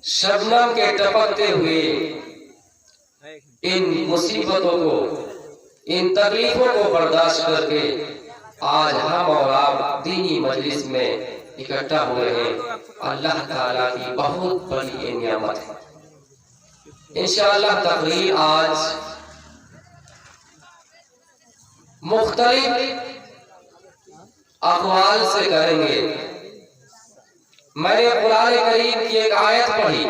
शबनम के टपकते हुए इन मुसीबतों को, इन तकलीफों को बर्दाश्त करके आज हम और आप दीनी मजलिस में इकट्ठा हुए हैं। अल्लाह ताला की बहुत बड़ी ये नियामत है। इंशाअल्लाह तकरीर आज मुख्तलिफ अक़वाल से करेंगे। मैंने कुरान करीम की एक आयत पढ़ी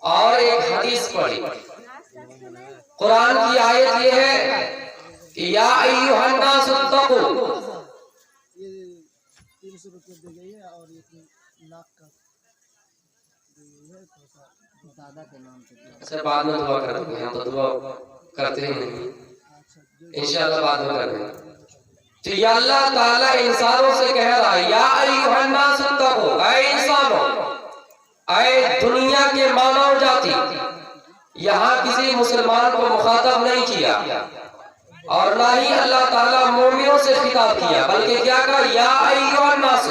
और एक हदीस पढ़ी। कुरान की आयत ये है कि या अय्युहन नास इत्तक़ू, अच्छा बाद में दुआ करते हैं, हम तो दुआ करते हैं नहीं, इंशाअल्लाह बाद में करेंगे। तो या अल्लाह ताला इंसानों से कह रहा है या अय्युहन नास इत्तक़ू, ऐ इंसानों, ऐ दुनिया के मानव जाति। यहाँ किसी मुसलमान को मुखातब नहीं किया और ना ही अल्लाह ताला मोमिनों से खिताब किया, बल्कि क्या कहा, या अय्युहन नास,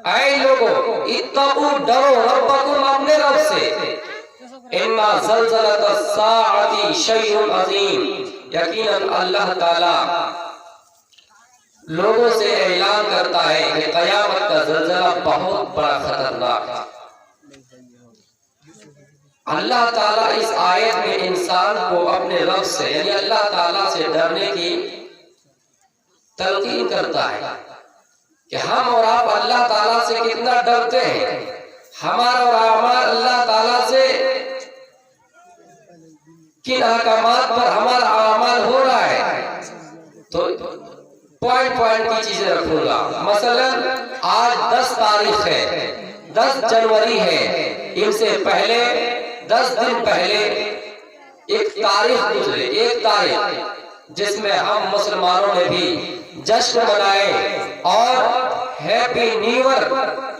ऐ लोगों, इत्तक़ू, डरो, रब्बकुम, अपने रब से, इन्ना ज़लज़लतस साअती शैउन अज़ीम, यकीनन अल्लाह ताला लोगों से ऐलान करता है कि क़यामत का ज़लज़ला बहुत बड़ा खतरनाक है। अल्लाह ताला इस आयत में इंसान को अपने रब से यानी अल्लाह ताला से डरने की तलकीन करता है कि हम और आप अल्लाह ताला से कितना डरते हैं। हमारा और अमाल अल्लाह ताला से किन अहकामात पर हमारा अमाल हो रहा है। तो पॉइंट पॉइंट की चीजें रखूंगा। मसलन आज 10 तारीख है, 10 जनवरी है, इनसे पहले 10 दिन पहले एक तारीख गुजरे, एक तारीख जिसमें हम मुसलमानों ने भी जश्न मनाए और हैप्पी न्यू ईयर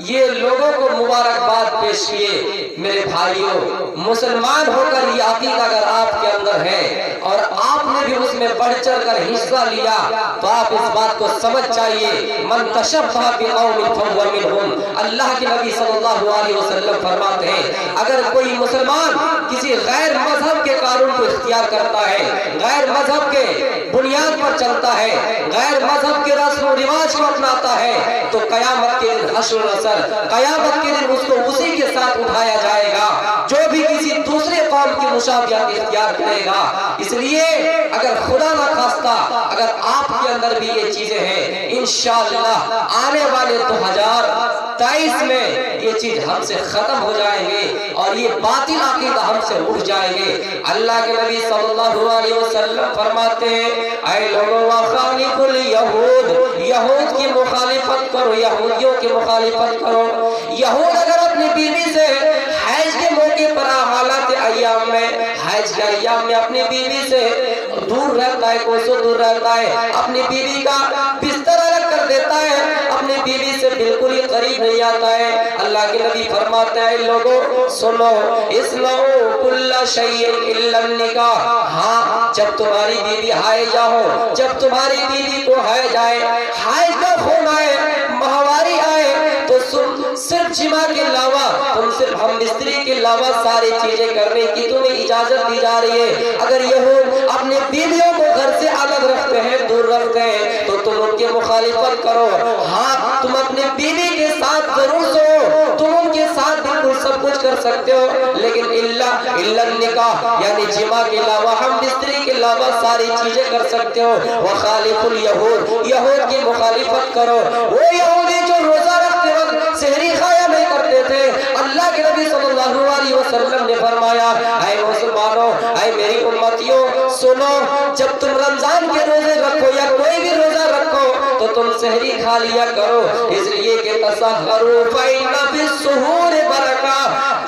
ये लोगों को मुबारकबाद पेश किए। मेरे भाइयों, मुसलमान होकर ये अकीदा अगर आपके अंदर है और आपने भी उसमें बढ़ चढ़ कर हिस्सा लिया तो आप इस बात को समझ चाहिए, मन तशब्बह बिक़ौमिन फहुवा मिनहुम। अल्लाह के नबी सल्लल्लाहु अलैहि वसल्लम फरमाते हैं, अगर कोई मुसलमान किसी गैर मजहब के कानून को इख्तियार करता है, गैर मजहब के बुनियाद पर चलता है, गैर मजहब के रस्म और रिवाज को अपनाता है, तो कयामत के दिन हश्र नस्ल, कयामत के दिन उसको उसी के साथ उठाया जाएगा जो भी किसी दूसरे कौम की मुशाबियत इख्तियार करेगा। इसलिए अगर खुदा न खास्ता अगर आपके अंदर भी ये चीजें हैं, इंशाअल्लाह आने वाले 2023 में ये चीज हमसे खत्म हो जाएंगे और ये बातिल अकीदा हमसे उठ जाएंगे। अल्लाह के नबी सल्लल्लाहु अलैहि वसल्लम फरमाते हैं, ऐ लोगों, वखालिफुल यहूद, यहूद की मुखालिफत करो, यहूदियों की मुखालिफत करो। यहूद अगर अपनी बीवी से हज के मौके पर हालात अय्याम में, हज के अय्याम में अपनी बीवी से दूर रहता है, कोसों दूर रहता है, अपनी बीवी का बिस्तर अलग कर देता है, अपनी बीवी से बिल्कुल ही करीब नहीं आता है। अल्लाह के नबी फरमाते हैं, लोगों सुनो, इस्लाउ कुल्ला शैइन इल्ला निकाह। हाँ, जब तुम्हारी बीवी हाइजा हो, जब तुम्हारी बीवी को हाइज आए, हाइज का खून आए, माहवारी आए, तो सिर्फ जिमा के अलावा तुम सिर्फ हम मिस्त्री के अलावा सारी चीजें करने की तुम्हें इजाजत दी जा रही है। अगर ये हो अपने बीवियों को घर से अलग रखते हैं, दूर रखते हैं, तो तुम उनके मुखालिफत करो। हाँ, तुम अपने बीवी के साथ जरूर सो, तुम उनके साथ बिल्कुल सब कुछ कर सकते हो, लेकिन इल्ला निकाह यानी जिमा के अलावा हम मिस्त्री के अलावा सारी चीजें कर सकते हो। वखालिफुल यहूद, यहूद की मुखालिफत करो। वो यहूदी जो रोजा रखते वक्त सहरी खाया नहीं करते थे, अल्लाह के नबी सल्लल्लाहु अलैहि वसल्लम ने फरमाया, ऐ मुसलमानों, ऐ मेरी उम्मतियों, सुनो, जब तुम रमजान के रोजे रखो या कोई भी रोजा रखो तो तुम सहरी खा लिया करो, इसलिए कि तसहरू फइन्ना बिस्सुहूर बरका।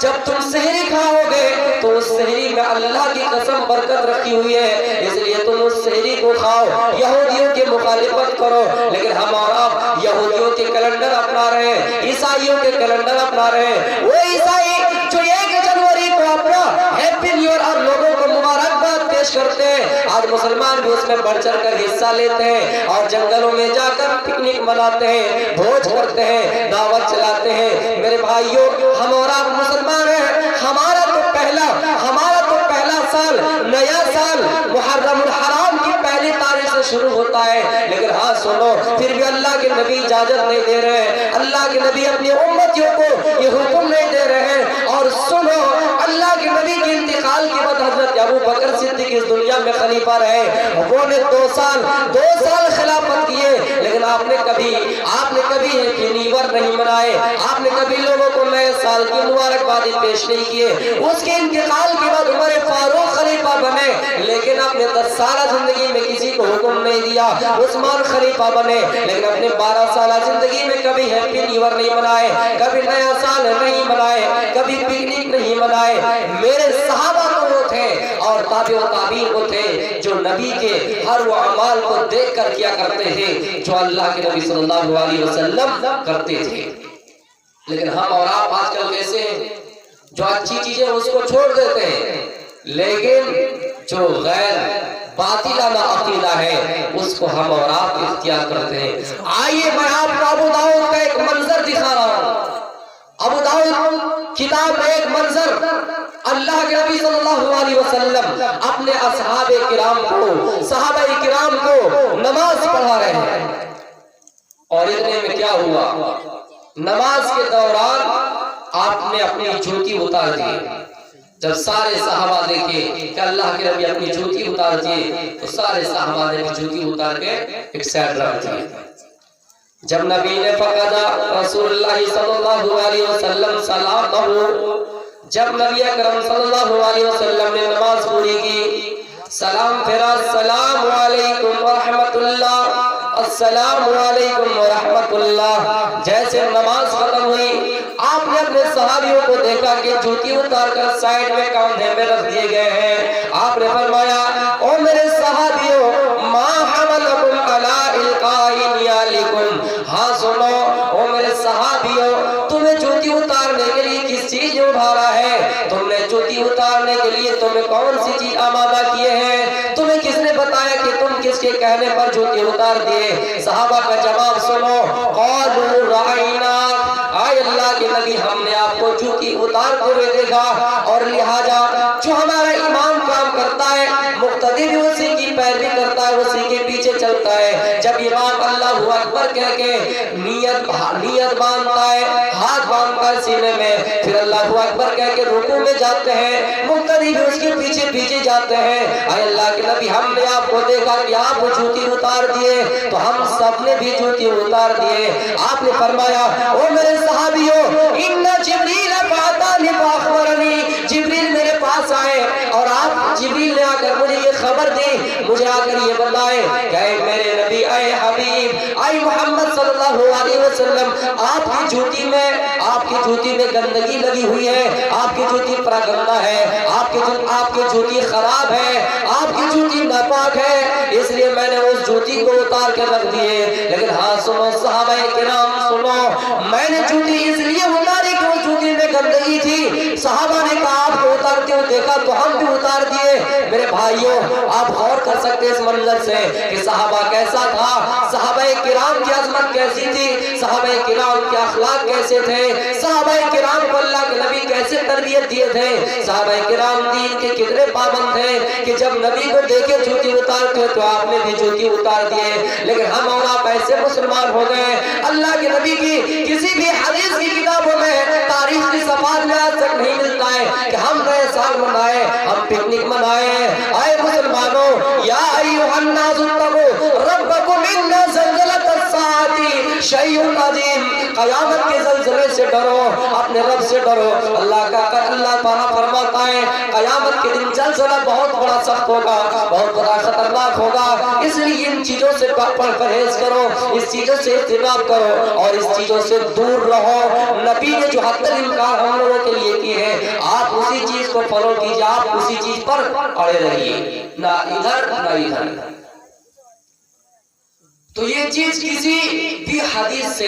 जब तुम सहरी खाओगे तो उस सहरी में अल्लाह की कसम बरकत रखी हुई है, इसलिए तुम उस सहरी को खाओ। यहूदियों की मुखालिफत करो, लेकिन हम और आप यहूदियों के कैलेंडर अपना रहे हैं, ईसाइयों के कैलेंडर अपना रहे हैं। वो ईसाई जो 1 जनवरी को अपना हैप्पी न्यू ईयर और लोगों को मुबारकबाद पेश करते हैं, आज मुसलमान भी उसमें बढ़ चढ़ कर हिस्सा लेते हैं और जंगलों में जाकर पिकनिक मनाते हैं, भोज करते हैं, दावत चलाते हैं। मेरे भाइयों, हम और आप मुसलमान हैं, नया साल मुहर्रम الحرام की पहली तारीख से शुरू होता है। लेकिन हाँ सुनो, फिर भी अल्लाह के नबी इजाजत नहीं दे रहे हैं, अल्लाह के नबी अपनी उम्मतियों को ये हुक्म नहीं दे रहे हैं। और सुनो, अल्लाह के नबी के इंतकाल के बाद हजरत अबू बकर सिद्दीक इस दुनिया में खलीफा रहे। वो ने 2 साल खिलाफत किए, लेकिन आपने कभी हैप्पी न्यू ईयर नहीं मनाए, आपने कभी लोगों को नए साल की मुबारकबादी पेश नहीं किए। उसके इंतकाल के बाद उमर फारूक खलीफा बने, लेकिन आपने 10 साल जिंदगी में किसी को हुक्म नहीं दिया। उस्मान खलीफा बने, लेकिन अपने 12 साल जिंदगी में कभी हैप्पी न्यू ईयर नहीं मनाए, कभी नया साल नहीं मनाए, कभी पिकनिक नहीं मनाए। मेरे सहाबा तो वो थे और ताबीन वो थे जो नबी के हर वो अमाल को देख कर किया करते थे जो अल्लाह के नबी सल्लल्लाहु अलैहि वसल्लम करते थे। लेकिन हम और आप आजकल कैसे हैं, जो अच्छी चीजें उसको छोड़ देते हैं, लेकिन जो गैर बातिलाना अकीदा है उसको हम और आप इख्तियार करते हैं। आइए मैं आपको अबू दाऊद का एक मंजर दिखा रहा हूँ। अबू दाऊद किताब में एक मंजर, अल्लाह के नबी सल्लल्लाहु अलैहि वसल्लम अपने असहाबे किराम को, सहाबा किराम को नमाज पढ़ा रहे हैं। और इतने में क्या हुआ, नमाज के दौरान आपने अपनी जूती उतार दी। जब सारे सहाबा देखे कि अल्लाह के नबी अपनी जूती उतार दिए, तो सारे सहाबा ने जूती उतार के एक साइड रख दी। जब नबी ने फक़दा रसूलुल्लाह सल्लल्लाहु अलैहि वसल्लम सलामहु, जब नबी अकरम सल्लल्लाहु अलैहि वसल्लम ने नमाज पूरी की, सलाम फेरा, अस्सलामु अलैकुम व रहमतुल्लाह, अस्सलामु अलैकुम व रहमतुल्लाह। जैसे नमाज खत्म हुई, आपने अपने सहाबियों को देखा कि जूती उतार कर साइड में कंधे में रख दिए गए हैं। आपने फरमाया, ओ मेरे सहाबियों, मा हमलकुम अला इल्काई नियालिकुम। हाँ सुनो, ओ मेरे सहाबियों, तुम्हें जूती उतारने के लिए किस चीज ने उठाया है? तुमने जूती उतारने के लिए तुम्हें कौन सी चीज आमादा किए हैं? तुम्हें किसने बताया कि तुम किसके कहने पर जूती उतार दिए? सहाबा का जवाब सुनो, क़ालू राइना, आय अल्लाह के नबी, हमने आपको जूती उतारते हुए देखा, और लिहाजा जो हमारा इमाम काम करता है, मुक्तदी भी उसी की पैरवी करता है, उसी के पीछे चलता है। जब इमाम अल्लाहु अकबर कह के नियत बांधता है, हाथ बांधता है सीने में, फिर अल्लाहु अकबर कह के रुकू में जाते हैं, मुक्तदी भी उसके पीछे पीछे जाते हैं। आय अल्लाह के नबी, हमने आपको देखा कि आप जूती उतार दिए, तो हम सब ने भी जूती उतार दिए। आपने फरमाया, ओ मेरे सहाबियों, इन्ना जिब्रील फातानी फाखबरनी, जिब्रील मेरे पास आए और आप जिब्रील ने आकर मुझे ये खबर दी, मुझे आकर ये बताए कि मेरे नबी, आए हबीब, आए मोहम्मद सल्लल्लाहु अलैहि वसल्लम, आपकी जूती में गंदगी लगी हुई है, आपकी जूती प्रागंदा है, आपकी जूती खराब है, आपकी जूती नापाक है, इसलिए मैंने उस जूती को उतार के रख दिए। लेकिन हाँ सुनो सहाबा किराम, सुनो, मैंने जूती इसलिए उतारी कि उस जूती में गंदगी थी। सहाबा ने कहा, आपको उतारते हुए देखा तो हम भी उतार दिए। मेरे भाइयों, आप गौर कर सकते हैं इस मंजर से कि सहाबा कैसा था, सहाबा किराम की अजमत कैसी थी, सहाबा किराम के अखलाक कैसे थे, सहाबा किराम को अल्लाह के नबी कैसे तरबियत दिए थे। सहाबा किराम दीन के कितने पाबंद थे कि जब नबी को देखे जूती उतारते तो आपने भी जूती उतार दिए। लेकिन हम और आप ऐसे मुसलमान हो गए, अल्लाह के नबी की किसी भी हदीस की किताबों में, तारीख की सफात में आज तक नहीं मिलता है कि हम नए साल मनाए, हम पिकनिक मनाए। आए मुसलमानों, या अय्युहन नासु तक़ू रब्बकुम इन्ना ज़लज़लतस साअती शैउन अज़ीम, क़यामत के ज़लज़ले से डरो, अपने रब से डरो। अल्लाह ताला फरमाता है, क़यामत के दिन ज़लज़ला बहुत बड़ा सख्त होगा, बहुत बड़ा खतरनाक होगा, इसलिए इन चीजों से परहेज करो, इस चीजों से इज्तिनाब करो और इस चीजों से दूर रहो। नबी ने जो हत्तल इनकार हम लोगों के लिए किए हैं, आप उसी चीज को फॉलो कीजिए, आप उसी चीज पर अड़े रहिए, ना इधर ना इधर। तो ये चीज किसी भी हदीस से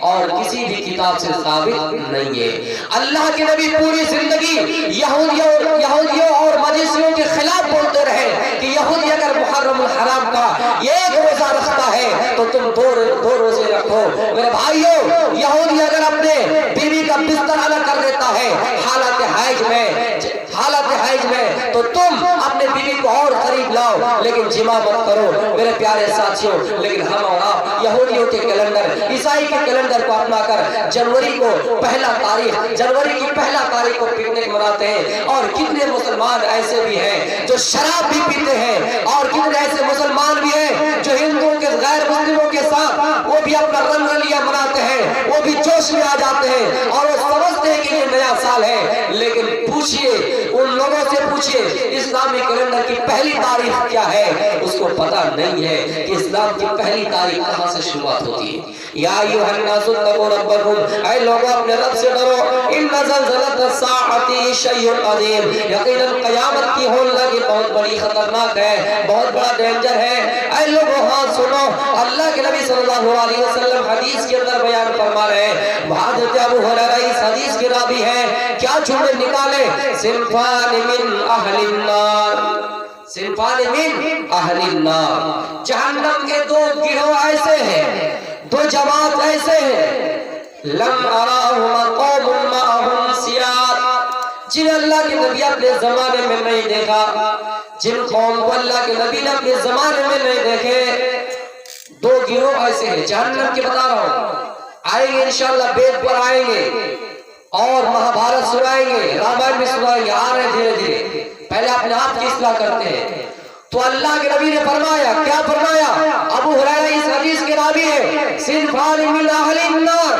और किसी भी किताब से साबित नहीं है। अल्लाह के नबी पूरी जिंदगी यहूदियों और मजूसियों के खिलाफ बोलते रहे कि यहूदी अगर मुहर्रम हराम का एक रोजा रखता है तो तुम दो रोजे रखो। मेरे भाइयों, यहूदी अगर अपने बीवी का बिस्तर अलग कर देता है हालत हैज में, तो तो तुम अपने बीवी को और करीब लाओ, लेकिन जिमा मत करो। मेरे प्यारे साथियों, लेकिन हम और आप यहूदियों के कैलेंडर, ईसाई के कैलेंडर को अपनाकर जनवरी को जनवरी की पहला तारीख को पिकनिक मनाते हैं। और कितने मुसलमान ऐसे भी हैं जो शराब भी पीते हैं, और कितने ऐसे मुसलमान भी हैं जो हिंदुओं के गैर मुस्लिमों के साथ वो भी अपना रंगरलिया मनाते हैं, वो भी जोश में आ जाते हैं और वो समझते हैं कि ये नया साल है। लेकिन पूछिए, उन लोगों से पूछिए इस्लामी कैलेंडर की पहली तारीख क्या है, उसको पता नहीं है कि इस्लाम की पहली तारीख कहां से शुरुआत होती है। या अय्युहन्नासु तक़ू रब्बकुम, ऐ लोगों अपने रब से डरो। इन्ना ज़लज़लतस्साअति शैउन अज़ीम, यकीनन क़यामत की होने लगी बहुत बड़ी खतरनाक है, बहुत बड़ा डेंजर है। ऐ लोगों हाँ सुनो, अल्लाह के नबी सल्लल्लाहु अलैहि वसल्लम हदीस के अंदर बयान फरमा रहे हैं। हज़रत अबू हुरैरा इस हदीस के रावी हैं, क्या जुमले निकाले, सिनफ़ान मिन अहलिन नार, सिनफ़ान मिन अहलिन नार, जहन्नम के दो गिरोह ऐसे हैं, दो जमात ऐसे हैं, लम अराहुमा कौमुन मअहुम सियात, जिन्हें अल्लाह के नबी अपने जमाने में नहीं देखा, जिन कौम को अल्लाह के नबी ने अपने जमाने में नहीं देखे, दो गिरोह ऐसे हैं जहन्नम के, बता रहा हूँ, आएंगे इंशाअल्लाह, वेद पर आएंगे और महाभारत सुनाएंगे, रामायण भी सुनाएंगे, आ रहे धीरे धीरे। पहले अपने आप की इस्लाह करते हैं। तो अल्लाह के नबी ने फरमाया, क्या फरमाया, अबू हुरैरा इस हदीस के रावी है, सिनफ़ान मिन अहलिन नार,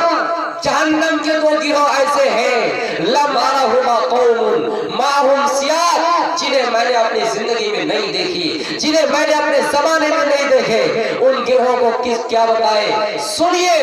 जहन्नम के दो गिरोह ऐसे हैं, लम अरहुमा कौमुन माहुम सियात, जिन्हें मैंने अपनी जिंदगी में नहीं देखी, जिन्हें मैंने अपने जमाने में नहीं देखे। उन गिरोह को क्या बताए, सुनिए।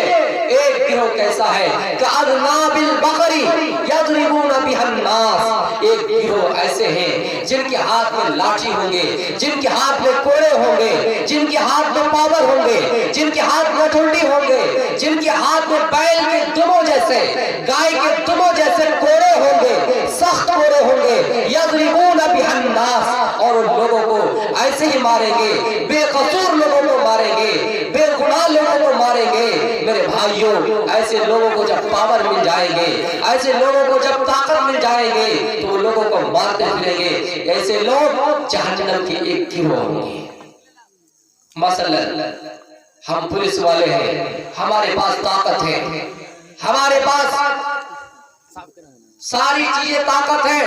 एक गिरोह कैसा है, कअज़नाबिल बकरी यज़रिबूना बिहन नास, एक गिरोह ऐसे हैं जिनके हाथ में लाठी होंगे, जिनके हाथ में कोड़े होंगे, जिनके हाथ में पावर होंगे, जिनके हाथ में ठुंडी होंगे, जिनके हाथ में बैल के दुमों जैसे, गाय के दुमों जैसे कोड़े होंगे, सख्त कोड़े होंगे, यज़रिबूना बिहन नास, और उन लोगों को ऐसे ही मारेंगे, बेकसूर लोगों को मारेंगे, बेगुनाह लोगों को मारेंगे। मेरे भाइयों, ऐसे लोगों को जब पावर मिल जाएंगे, ऐसे लोगों को जब ताकत मिल जाएंगे, तो लोगों को मारते फिरेंगे। ऐसे लोग जहन्नम के एक गिरोह होंगे। मसलन हम पुलिस वाले हैं, हमारे पास ताकत है, हमारे पास सारी चीजें ताकत है,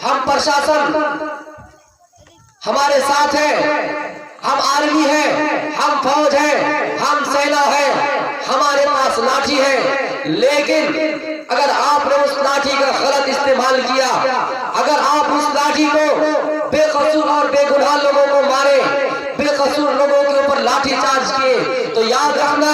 हम प्रशासन हमारे साथ है, हम आर्मी है, हम फौज है, हम सेना है, हमारे पास लाठी है। लेकिन अगर आपने उस लाठी का गलत इस्तेमाल किया, अगर आप उस लाठी को बेकसूर और बेगुनाह लोगों को मारे, बेकसूर लोगों के ऊपर लाठी चार्ज किए, तो याद रखना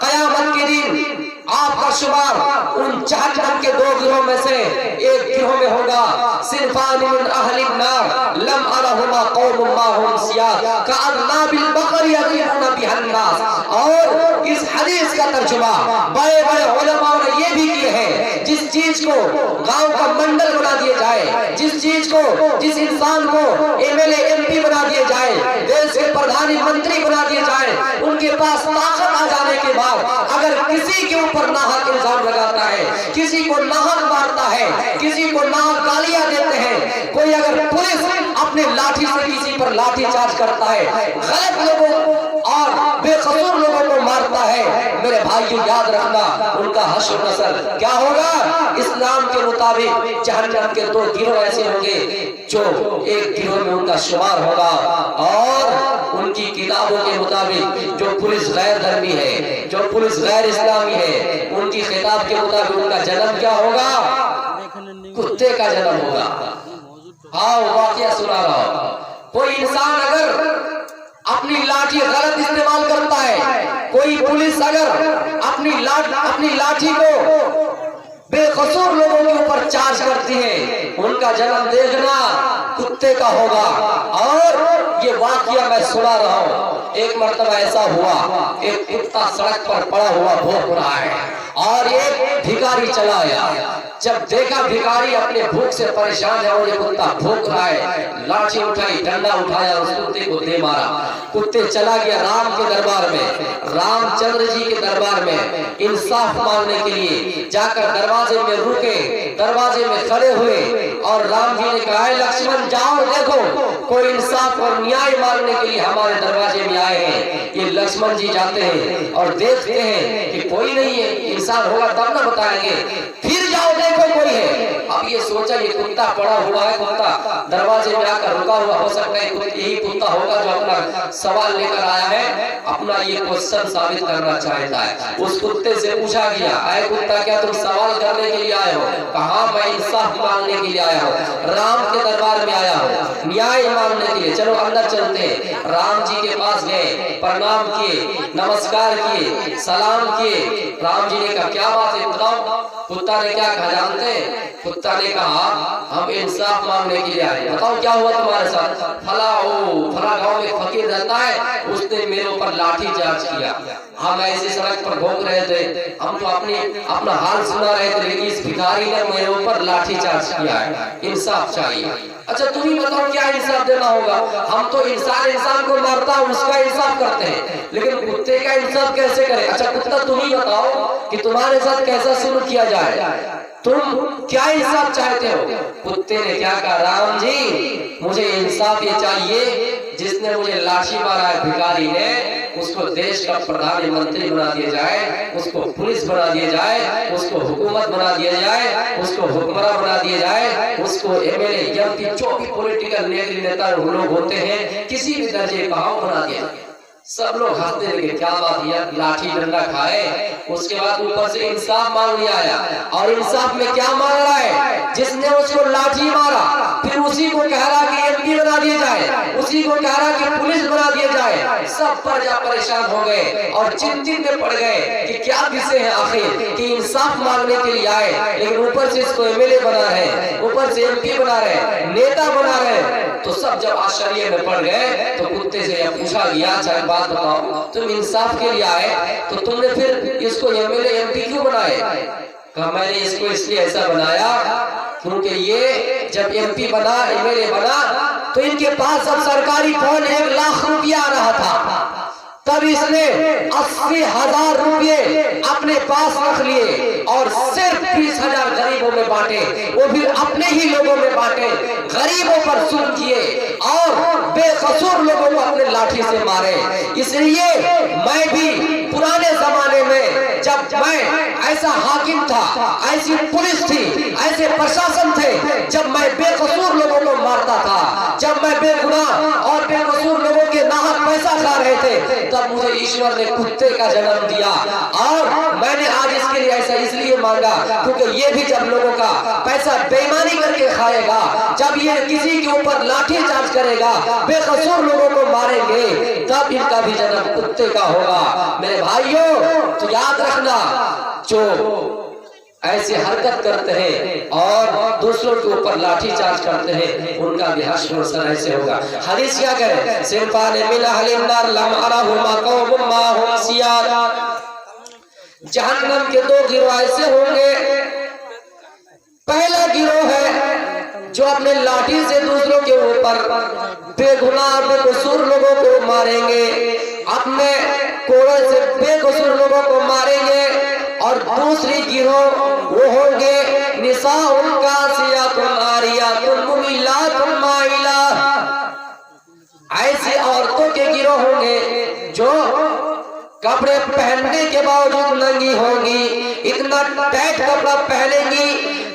कयामत के दिन आपका शुमार उन जहन्नम के दो गिरोह में से एक गिरोह में होगा। सिनफ़ान मिन अहलिन नार लम अरहुमा कौमुन माहुम सियात कअज़नाबिल बकरी यज़रिबूना बिहन नास। और इस हदीस का तर्जुमा बड़े बड़े उलमाओं ने ये भी किए हैं, जिस चीज को गांव का मंडल बना दिया जाए, जिस चीज को, जिस इंसान को एमएलए एमपी बना दिए जाए, देश के प्रधानमंत्री बना दिए जाए, उनके पास ताकत आ जाने के बाद अगर किसी के ऊपर नाहक इल्जाम लगाता है, किसी को नाहक मारता है, किसी को नाहक गालियां देते हैं, कोई अगर पुलिस अपने लाठी से किसी पर लाठी चार्ज करता है, गलत लोगों और बेकसूर लोगों को मारता है, मेरे भाइयों याद रखना उनका हश्र नस्ल क्या होगा। इस्लाम के मुताबिक जहन्नम के दो गिरोह ऐसे होंगे जो एक गिरोह में उनका शुमार होगा। और उनकी किताबों के मुताबिक जो पुलिस गैर धर्मी है, जो पुलिस गैर इस्लामी है, उनकी खिताब के मुताबिक उनका जन्म क्या होगा, कुत्ते का जन्म होगा। हाँ, वाकया सुना रहा हूं। कोई इंसान अगर अपनी लाठी गलत इस्तेमाल करता है, कोई पुलिस अगर अपनी लाठी को बेकसूर लोगों के ऊपर चार्ज करती है, उनका जन्म देखना कुत्ते का होगा। और ये वाकया मैं सुना रहा हूँ। एक मर्तबा ऐसा हुआ, एक कुत्ता सड़क पर पड़ा हुआ भौंक रहा है और एक भिखारी चला आया। जब देखा भिखारी अपने भूख से परेशान है और ये कुत्ता भूख रहा है, लाठी उठाई, डंडा उठाया, उस कुत्ते को दे मारा। कुत्ते चला गया राम के दरबार में, रामचंद्र जी के दरबार में इंसाफ मांगने के लिए। जाकर दरवाजे में रुके, दरवाजे में खड़े हुए اور رام جی نے کہا ہے لکشمن جاؤ دیکھو کوئی انصاف اور نیائے مانگنے کے لیے ہمارے دروازے میں آئے ہیں. یہ لکشمن جی جاتے ہیں اور دیکھتے ہیں کہ کوئی نہیں ہے, انسان ہوگا تب نہ بتائیں گے. پھر جاؤ دیکھو کوئی ہے. اب یہ سوچا یہ کتا پڑا ہوا ہے, کتا دروازے میں آ کر رکا ہوا, ہو سکتا ہے یہی کتا ہوگا جو اپنا سوال لے کر آیا ہے, اپنا یہ کوشچن ثابت کرنا چاہتا ہے. اس کتے سے پوچھا گیا اے کتا کیا تم سوال کرنے کے لیے آئے ہو؟ کہا میں انصاف مانگنے کے لیے آیا ہوں, رام کے دربار میں آیا ہوں, نیائے مانگنے کے لیے. چلو اندر چلتے ہیں. رام جی کے پاس گئے, پرنام کیے, نمسکار کیے, سلام کیے. رام جی نے کہا کیا بات ہے بتاؤ. کتا نے کیا کہا جانتے ہیں؟ کتا نے کہا ہم انصاف مانگنے کے لیے آئے, بتاؤ کیا ہوا تمہارے ساتھ. فلاں گاؤں میں فقیر رہتا ہے, اس نے میرے اوپر لاٹھی چارج کیا. ہم ایسے سڑک پر بھوک رہے تھے, ہم تو اپنا حال سنا رہے تھے, لیکن اس بھکاری نے میرے اوپر لاٹھی چارج کیا ہے, انصاف چاہیے. اچھا تم ہی بتاؤ کیا انصاف دینا ہوگا. ہم تو انسان کو مارتا ہے اس کا انصاف کرتے ہیں, لیکن کتے کا انصاف کیسے کریں. اچھا کتا تم ہی بتاؤ کہ تمہارے ساتھ کیسا سلوک کیا جائے, تم کیا انصاف چاہتے ہو. کتے نے کیا کہا رام جی مجھے انصاف یہ چاہیے جس نے مجھے لاٹھی مارا ہے بھکاری نے, اس کو دیش کا پردھان منتری بنا دیا جائے, اس کو پولیس بنا دیا جائے, اس کو حکومت بنا دیا جائے, اس کو حکمراں بنا دیا جائے, اس کو ایم ایل اے یا جو بھی پولیٹیکل نیتا لوگ ہوتے ہیں کسی بھی درجے کا بنا دیا جائے. سب لوگ ہنسنے لگے, کیا بات ہے لاٹھی ڈنڈا کھائے. اس کے بعد اوپر سے انصاف مانگنے آیا, اور انصاف میں کیا مانگ رہا ہے, جس نے اس کو لاٹھی مارا پھر اسی کو کہہ رہا کہ ایم پی بنا دیا جائے, اسی کو کہہ رہا کہ پولیس بنا دیا جائے. سب پرجا پریشان ہو گئے اور چنتت میں پڑ گئے کہ کیا قصے ہیں آخر, کہ انصاف مانگنے کے لیے آئے لیکن اوپر سے اس کو ایم ایل اے بنا رہے, اوپر سے ایم پی بنا رہے, نیتا بنا رہے. تو سب جب آشچर्य میں پڑ گئے تو کتے سے یہ پوچھا گیا اچھا ایک بات بتاؤ, تم انصاف کے لیے آئے تو تم نے پھر اس کو M L A M P کیوں بنائے. کہا میں نے اس کو اس لیے ایسا بنایا کیونکہ یہ جب ایم پی بنا, ایم ایل اے بنا, تو ان کے پاس اب سرکاری فنڈ 1 لاکھ روپیہ آ رہا تھا. تب اس نے 80,000 روپے اپنے پاس رکھ لیے اور صرف 20,000 غریبوں میں بانٹے, وہ بھی اپنے ہی لوگوں میں بانٹے, غریبوں پر ظلم کیے اور بے قصور لوگوں کو اپنے لاٹھی سے مارے. اس لیے میں بھی پرانے زمانے میں جب میں ایسا حاکم تھا, ایسی پولیس تھی, ایسے پرشاسن تھے, جب میں بے قصور لوگوں کو مارتا تھا, جب میں بے گناہ اور بے قصور لوگوں کے ناحق پیسہ کھا رہے تھے, تب مجھے ایشور نے کتے کا جنم دیا. اور میں نے آج اس کے لیے ایسا اس لیے مانگا کیونکہ یہ بھی جب لوگوں کا پیسہ بے ایمانی کر کے کھائے گا, جب یہ کسی کے اوپر لاٹھی چارج کرے گا, بے قصور لوگوں کو ماریں گے, تب ان کا بھی جنم کتے کا ہوگا. میرے بھائیوں تو یاد رکھنا, جو ایسے حرکت کرتے ہیں اور دوسروں کے اوپر لاٹھی چارج کرتے ہیں, ان کا بھی حشر و سر ایسے ہوگا. حدیث کیا کہے, صنفان من اہل النار لم ارہما قوم معهم سیاد, جہنم کے 2 گروہ ایسے ہوں گے. پہلا گروہ ہے جو اپنے لاٹھی سے دوسروں کے اوپر بے گناہ بے قصور لوگوں کو ماریں گے, اپنے کوڑے سے بے قصور لوگوں کو ماریں گے. اور دوسری گروہ وہ ہوں گے نساء کاسیات عاریات ممیلات مائلات, ایسی عورتوں کے گروہ ہوں گے جو کپڑے پہننے کے باوجود ننگی ہوں گی, اتنا ٹائٹ کپڑا پہنیں گی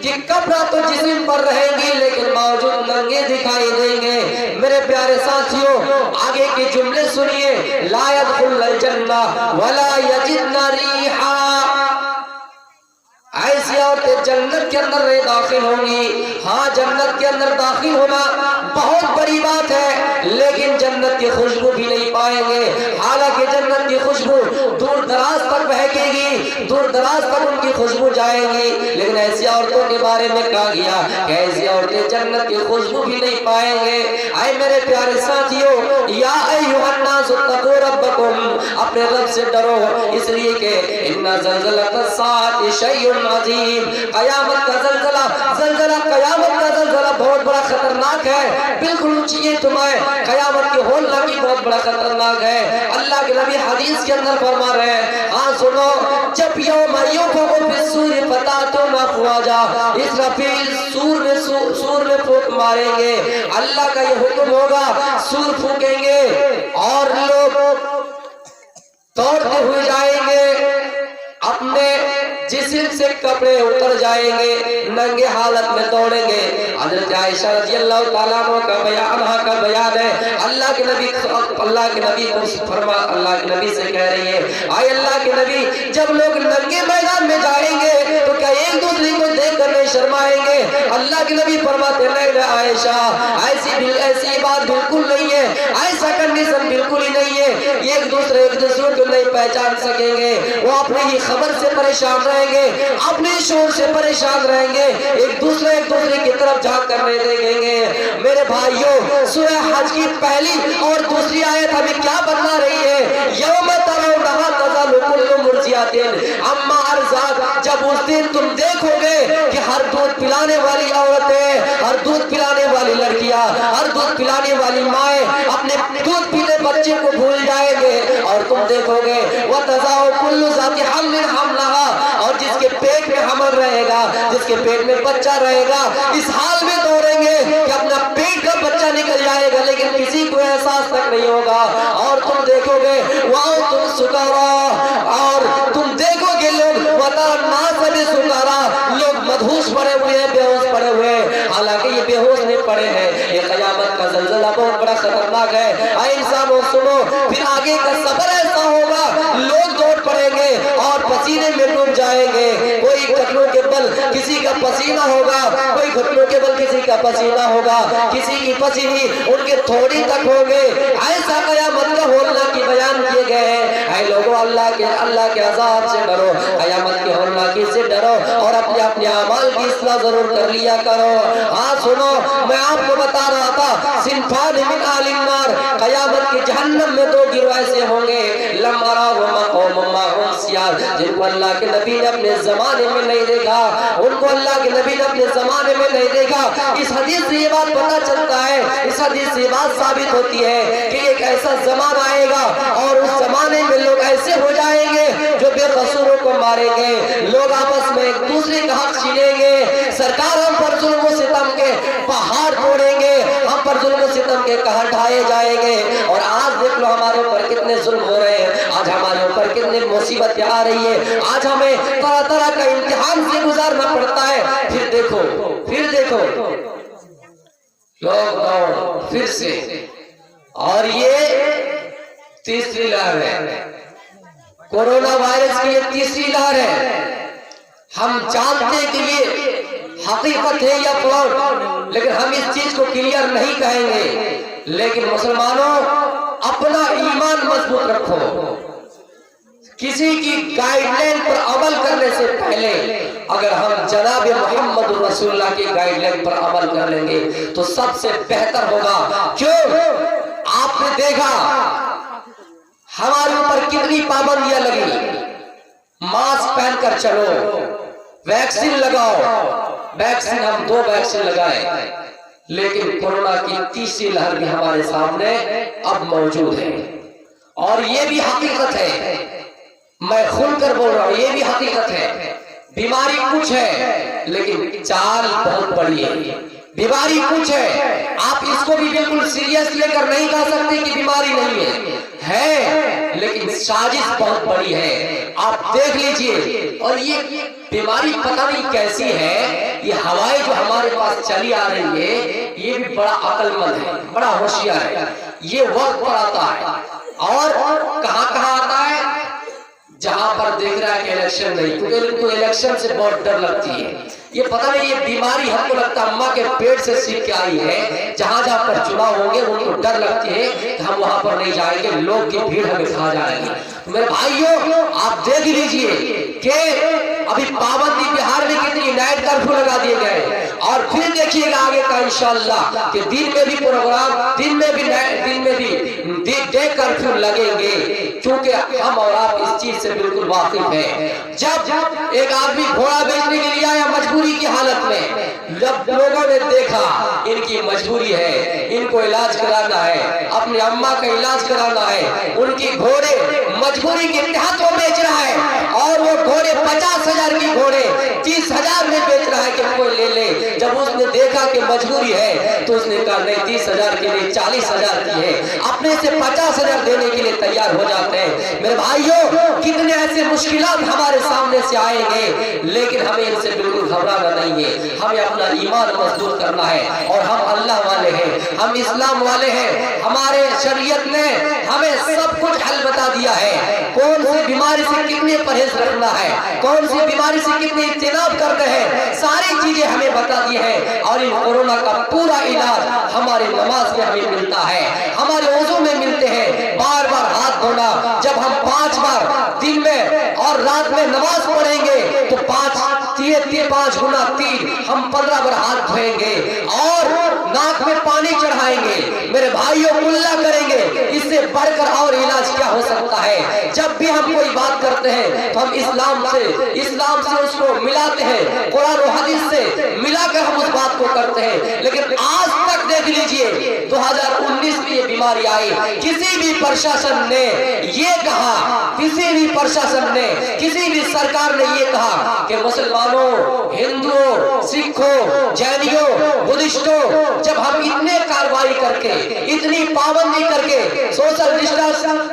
کہ کپڑا تو جسم پر رہیں گی لیکن باوجود ننگے دکھائی دیں گے. میرے پیارے ساتھیوں آگے کے جملے سنیے, لا يدخل الجنہ ولا یجدن ریحا, ایسی عورتیں جنت کے اندر نہیں داخل ہوں گی. ہاں جنت کے اندر داخل ہونا بہت بڑی بات ہے, لیکن جنت کی خوشبو بھی نہیں پائیں گے. حالانکہ جنت کی خوشبو دور دراز تک بہکے گی, دور دراز تک ان کی خوشبو جائے گی, لیکن ایسی عورتوں کے بارے میں کہا گیا کہ ایسی عورتیں جنت کی خوشبو بھی نہیں پائیں گے. اے میرے پیارے ساتھیوں, یا ایھا الناس اتقوا ربکم, اپنے رب سے ڈرو, اس لیے کہ ان زلزلۃ الساعۃ شیء عظیم, قیامت کا زلزلہ قیامت کا زلزلہ بہت بڑا خطرناک खतरनाक है, बिल्कुल ऊंची तुम्हें कयामत के होलनाकी बहुत बड़ा खतरनाक है। अल्लाह के नबी हदीस के अंदर फरमा रहे हैं, हाँ सुनो, जब यौम युफ़ख़ु फ़िस्सूर फ़तातुन अफ़वाजा, इसराफील सूर में फूंक मारेंगे, अल्लाह का ये हुक्म होगा, सूर फूकेंगे और लोग दौड़ते हुए जाएंगे, अपने जिस्म से कपड़े उतर जाएंगे, नंगे हालत में दौड़ेंगे। हज़रत आयशा रज़ियल्लाहु ताला अन्हा का बयान है, अल्लाह के नबी को फरमा, अल्लाह के नबी से कह रही है, आए अल्लाह के नबी, जब लोग नंगे मैदान में जाएंगे तो क्या एक दूसरे को देखकर नहीं शर्माएंगे? अल्लाह के नबी फरमाते नहीं आयशा, ऐसी बात बिल्कुल नहीं है, ऐसा कंडीशन बिल्कुल ही नहीं है। एक दूसरे को नहीं पहचान सकेंगे, वो अपनी ही खबर से परेशान रहेंगे, अपने शोर से परेशान रहेंगे, एक दूसरे की तरफ झांक कर नहीं देखेंगे। मेरे भाइयों, सूरह हज की पहली और दूसरी आयत हमें क्या बता रही है? यौम तरौनहा तज़ालु कुल्लु मुर्ज़ियातिन अम्मा अर्ज़ात, जब उस दिन तुम देखोगे कि हर दूध पिलाने वाली औरतें, हर दूध पिलाने वाली लड़कियां, हर दूध पिलाने वाली माएं अपने दूध पीने बच्चे को भूल जाएंगे, और तुम देखोगे वह तज़ाउ कुल्लु ज़ाति हम्लिन हमलहा, और जिसके पेट में हमल रहेगा, जिसके पेट में बच्चा रहेगा, इस हाल में दौड़ेंगे कि अपना पेट का बच्चा निकल जाएगा, लेकिन किसी को एहसास तक नहीं होगा। और तुम देखोगे वहाँ तुम सुकारा, और तुम देखोगे लोग सुकारा, लोग मदहोश पड़े हुए हैं, बेहोश पड़े हुए हैं, हालांकि ये बेहोश नहीं पड़े हैं। ये क़यामत का ज़लज़ला बहुत बड़ा खतरनाक है। आए इंसानों सुनो, फिर आगे का सफर ऐसा होगा, लोग दौड़ पड़ेंगे और पसीने में डूब जाएंगे, कोई घुटनों के बल किसी का पसीना होगा, कोई घुटनों के बल किसी का पसीना होगा, किसी की पसीनी उनके थोड़ी तक होंगे। ऐसा क़यामत का होना की बयान किए गए हैं। ऐ लोगों, अल्लाह के अज़ाब से डरो, क़यामत के होना की से डरो, और अपने अमाल की इस्लाह जरूर कर लिया करो। हाँ सुनो, मैं आपको बता रहा था, सिनफान मिन आलिन नार, क़यामत के जहन्नम में दो गिरोह ऐसे होंगे, लम्मारा जिनको अल्लाह के नबी ने अपने जमाने में नहीं देखा, उनको अल्लाह के नबी ने अपने जमाने में नहीं देखा। इस हदीस से ये बात पता चलता है, इस हदीस से बात साबित होती है कि एक ऐसा जमाना आएगा और उस जमाने में लोग ऐसे हो जाएंगे जो बेकसूरों को मारेंगे, लोग आपस में एक दूसरे का हक छीनेंगे, सरकार हम पर जुल्म सितम के पहाड़ तोड़ेंगे, हम पर जुल्म सितम के कहर ढाए जाएंगे। और आज देख लो हमारे ऊपर कितने जुल्म हो रहे हैं, आज हमारे ऊपर कितनी मुसीबतें आ रही है, आज हमें तरह तरह का इम्तिहान से गुजारना पड़ता है। फिर देखो लॉकडाउन फिर से, और ये तीसरी लहर है, कोरोना वायरस की ये तीसरी लहर है। हम जानते हैं कि ये हकीकत है या फ्रॉड, लेकिन हम इस चीज को क्लियर नहीं कहेंगे। लेकिन मुसलमानों, अपना ईमान मजबूत रखो, किसी की गाइडलाइन पर अमल करने से पहले अगर हम जनाब मोहम्मद रसूलुल्लाह की गाइडलाइन पर अमल कर लेंगे तो सबसे बेहतर होगा। क्यों? आपने देखा हमारे ऊपर कितनी पाबंदियां लगी, मास्क पहनकर चलो, वैक्सीन लगाओ, वैक्सीन हम 2 वैक्सीन लगाए, लेकिन कोरोना की तीसरी लहर भी हमारे सामने अब मौजूद है। और ये भी हकीकत है, मैं खुलकर बोल रहा हूं, ये भी हकीकत है। बीमारी कुछ है लेकिन चाल बहुत बड़ी है, बीमारी कुछ है, आप इसको भी बिल्कुल सीरियस लेकर नहीं कह सकते कि बीमारी नहीं है, लेकिन साजिश बहुत बड़ी है, आप देख लीजिए। और ये बीमारी पता नहीं कैसी है, ये हवाएं जो हमारे पास चली आ रही है, ये भी बड़ा अक्लमंद है, बड़ा होशियार है। ये वक्त पर आता है और कहां आता है, जहां पर देख रहा है कि इलेक्शन नहीं, क्योंकि इनको इलेक्शन से बहुत डर लगती है। ये पता नहीं, ये बीमारी हमको लगता है अम्मा के पेट से सीख के आई है। जहां जहां पर चुनाव होंगे उनको डर लगती है कि हम वहां पर नहीं जाएंगे, लोग की भीड़ हमें खा जाएगी। तो मेरे भाइयों, आप देख लीजिए कि अभी पाबंदी बिहार में कितनी, नाइट कर्फ्यू लगा दिए गए, और फिर देखिएगा आगे का इंशाअल्लाह कि दिन में भी प्रोग्राम, दिन में भी डे कर्फ्यू लगेंगे, क्योंकि हम और आप इस चीज से बिल्कुल वाकिफ है। जब एक आदमी घोड़ा बेचने के लिए आया मजबूरी की हालत में, जब लोगों ने देखा इनकी मजबूरी है, इनको इलाज कराना है, अपनी अम्मा का इलाज कराना है, उनकी घोड़े मजबूरी के तहत वो बेच रहा है और वो घोड़े 50,000 की घोड़े 30,000 में बेच रहा है कि कोई ले ले। जब उसने देखा कि मजबूरी है तो उसने कहा नहीं, 30,000 के लिए 40,000 की है, अपने से 50,000 देने के लिए तैयार हो जाते हैं। मेरे भाइयों, कितने ऐसे मुश्किलात हमारे सामने से आएंगे, लेकिन हमें इनसे बिल्कुल घबराना नहीं है। हमें अपना ईमान मजबूत करना है और हम अल्लाह वाले हैं, हम इस्लाम वाले हैं। हमारे शरीयत ने हमें सब कुछ हल बता दिया है, कौन सी बीमारी से कितने परहेज रखना है, कौन सी बीमारी से कितने इज्तिनाब करते हैं, सारी चीजें हमें बता दी है। और इन कोरोना का पूरा इलाज हमारे नमाज में हमें मिलता है, हमारे वुज़ू में मिलते हैं। बार बार हाथ धोना, जब हम 5 बार दिन में और रात में नमाज पढ़ेंगे तो 5 गुना 3 हम 15 बार हाथ धोएंगे और नाक में पानी चढ़ाएंगे। मेरे भाइयों, कुल्ला करेंगे, इससे बढ़कर और इलाज क्या हो सकता है। जब भी हम कोई बात करते हैं तो हम इस्लाम से उसको मिलाते हैं, कुरान और हदीस से मिलाकर हम उस बात को करते हैं। लेकिन आज तक देख लीजिए 2019 में ये बीमारी आई, किसी भी प्रशासन ने ये कहा, किसी भी प्रशासन ने, किसी भी सरकार ने ये कहा कि मुसलमानों, हिंदुओं, सिखों, जैनियों, बुद्धिस्टों, जब हम इतने कार्रवाई करके, इतनी पाबंदी करके, सोशल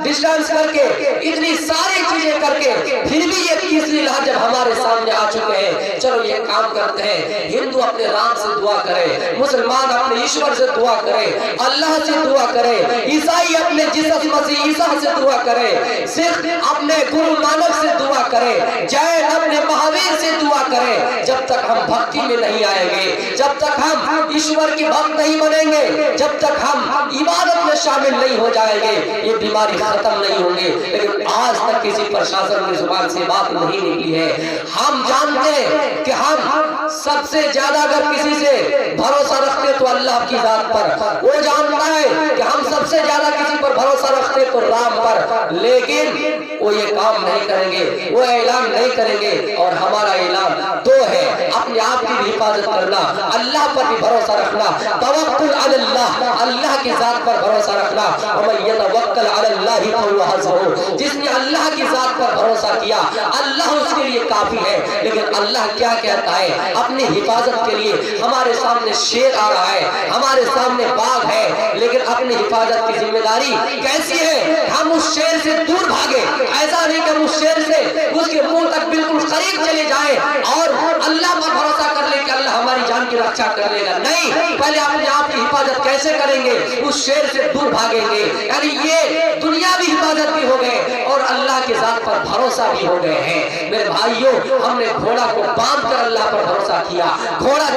डिस्टेंस करके, इतनी सारी चीजें करके, फिर भी ये तीसरी लहर जब हमारे सामने आ चुके हैं, चलो ये काम करते हैं। हिंदू अपने राम से दुआ करे, मुसलमान अपने ईश्वर से दुआ करे, अल्लाह से दुआ करे, ईसाई अपने जीसस मसीह ईसा से दुआ करे, सिख अपने गुरु नानक से दुआ करे, जैन अपने महावीर से दुआ करे। जब तक हम भक्ति में नहीं आएंगे, जब तक हम ईश्वर की भक्त नहीं बनेंगे, जब तक हम इबादत में शामिल नहीं हो जाएंगे, ये बीमारी खत्म नहीं होंगी। लेकिन आज तक किसी प्रशासन की जुबान से बात नहीं निकली है। हम जानते हैं कि हम सबसे ज्यादा अगर किसी से भरोसा रखते तो अल्लाह की जात पर, वो जानता है कि हम सबसे ज्यादा किसी पर भरोसा रखते तो राम पर, लेकिन वो ये काम नहीं करेंगे, वो ऐलान नहीं करेंगे। और हमारा ऐलान 2 है, अपने आप की भी हिफाजत करना, अल्लाह पर भी भरोसा रखना, तवक्कुल अलल्लाह, अल्लाह की जात पर भरोसा रखना। वमन यतवक्कल अलल्लाहि फहुव हस्बुहु, जिसने अल्लाह की जात पर भरोसा किया अल्लाह उसके लिए काफी है। लेकिन अल्लाह क्या कहता है अपनी हिफाजत के लिए? हमारे सामने शेर आ रहा है, हमारे सामने बाघ है, लेकिन अपनी हिफाजत की जिम्मेदारी कैसी है? हम उस शेर से दूर भागे, ऐसा नहीं कि हम उस शेर से उसके मुंह तक बिल्कुल करीब चले जाए और अल्लाह पर भरोसा कर ले कि अल्लाह हमारी जान की रक्षा कर लेगा। नहीं, पहले अपने आप की हिफाजत कैसे करेंगे? उस शेर से दूर भागेंगे। यानी ये दुनियावी हिफाजत भी हो गए और अल्लाह के जात पर भरोसा भी हो गए हैं। मेरे भाइयों, हमने घोड़ा को बांध कर अल्लाह पर भरोसा किया, घोड़ा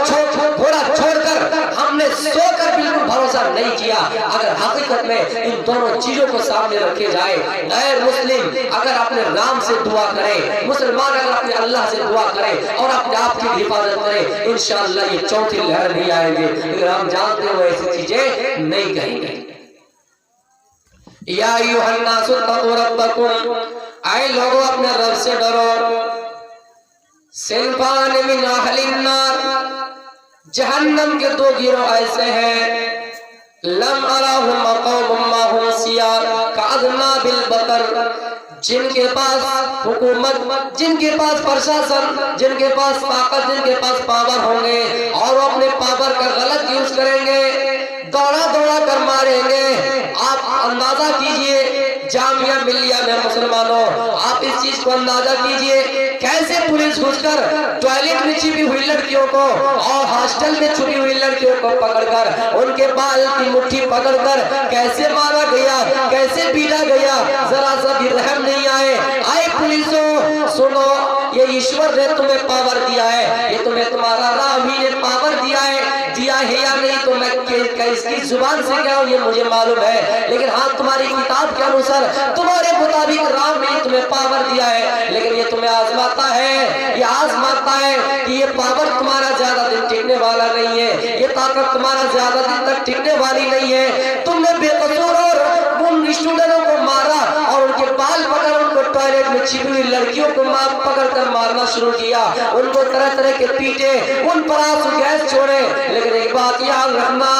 छोड़कर हमने सोकर बिल्कुल भरोसा नहीं किया। अगर हकीकत में इन दोनों चीजों को सामने रखे जाए, गैर मुस्लिम अगर अपने राम से दुआ करे, मुसलमान अगर अपने अल्लाह से दुआ करे और अपने आप की हिफाजत करे, इंशाअल्लाह ये चौथी लहर नहीं आएंगे। लेकिन हम जानते हो ऐसी चीजें नहीं कहेंगे। या अय्युहन्नासु तक़ू रब्बकुम, ऐ लोगों अपने रब से डरो। सिनफान मिन अहलिन नार, जहन्नम के 2 गिरोह ऐसे हैं, लम अराहुम क़ौमुम माहुम सियार कअदना बिल बकर, जिनके पास हुकूमत, जिनके पास प्रशासन, जिनके पास ताकत, जिनके पास पावर होंगे और वो अपने पावर का गलत यूज करेंगे, दौड़ा कर मारेंगे। आप अंदाजा कीजिए जामिया मिलिया में मुसलमानों, आप इस चीज को अंदाजा कीजिए कैसे पुलिस घुसकर टॉयलेट में छिपी हुई लड़कियों को और हॉस्टल में छुपी हुई लड़कियों को पकड़कर उनके बाल की मुट्ठी पकड़कर कैसे मारा गया, कैसे पीटा गया, जरा सा भी रहम नहीं आए। आए पुलिसों, सुनो, ये ईश्वर ने तुम्हें पावर दिया है, ये तुम्हें तुम्हारा राम ही ने पावर दिया है या नहीं तो मैं इसकी जुबान से क्या ये मुझे मालूम है, लेकिन हाँ तुम्हारी किताब के अनुसार तुम्हारे मुताबिक राम ने तुम्हें पावर दिया है। लेकिन ये तुम्हें आजमाता है, ये आजमाता है कि ये पावर तुम्हारा ज्यादा दिन टिकने वाला नहीं है, ये ताकत तुम्हारा ज्यादा दिन तक टिकने वाली नहीं है। तुमने बेकसूर और उन स्टूडेंटों को मारा और उनके बाल पकड़ उनको टॉयलेट में छिपी हुई लड़कियों को पकड़ कर मारना शुरू किया, उनको तरह तरह के पीटे, उन पर आंसू गैस छोड़े لیکن ایک بات یاد رکھنا،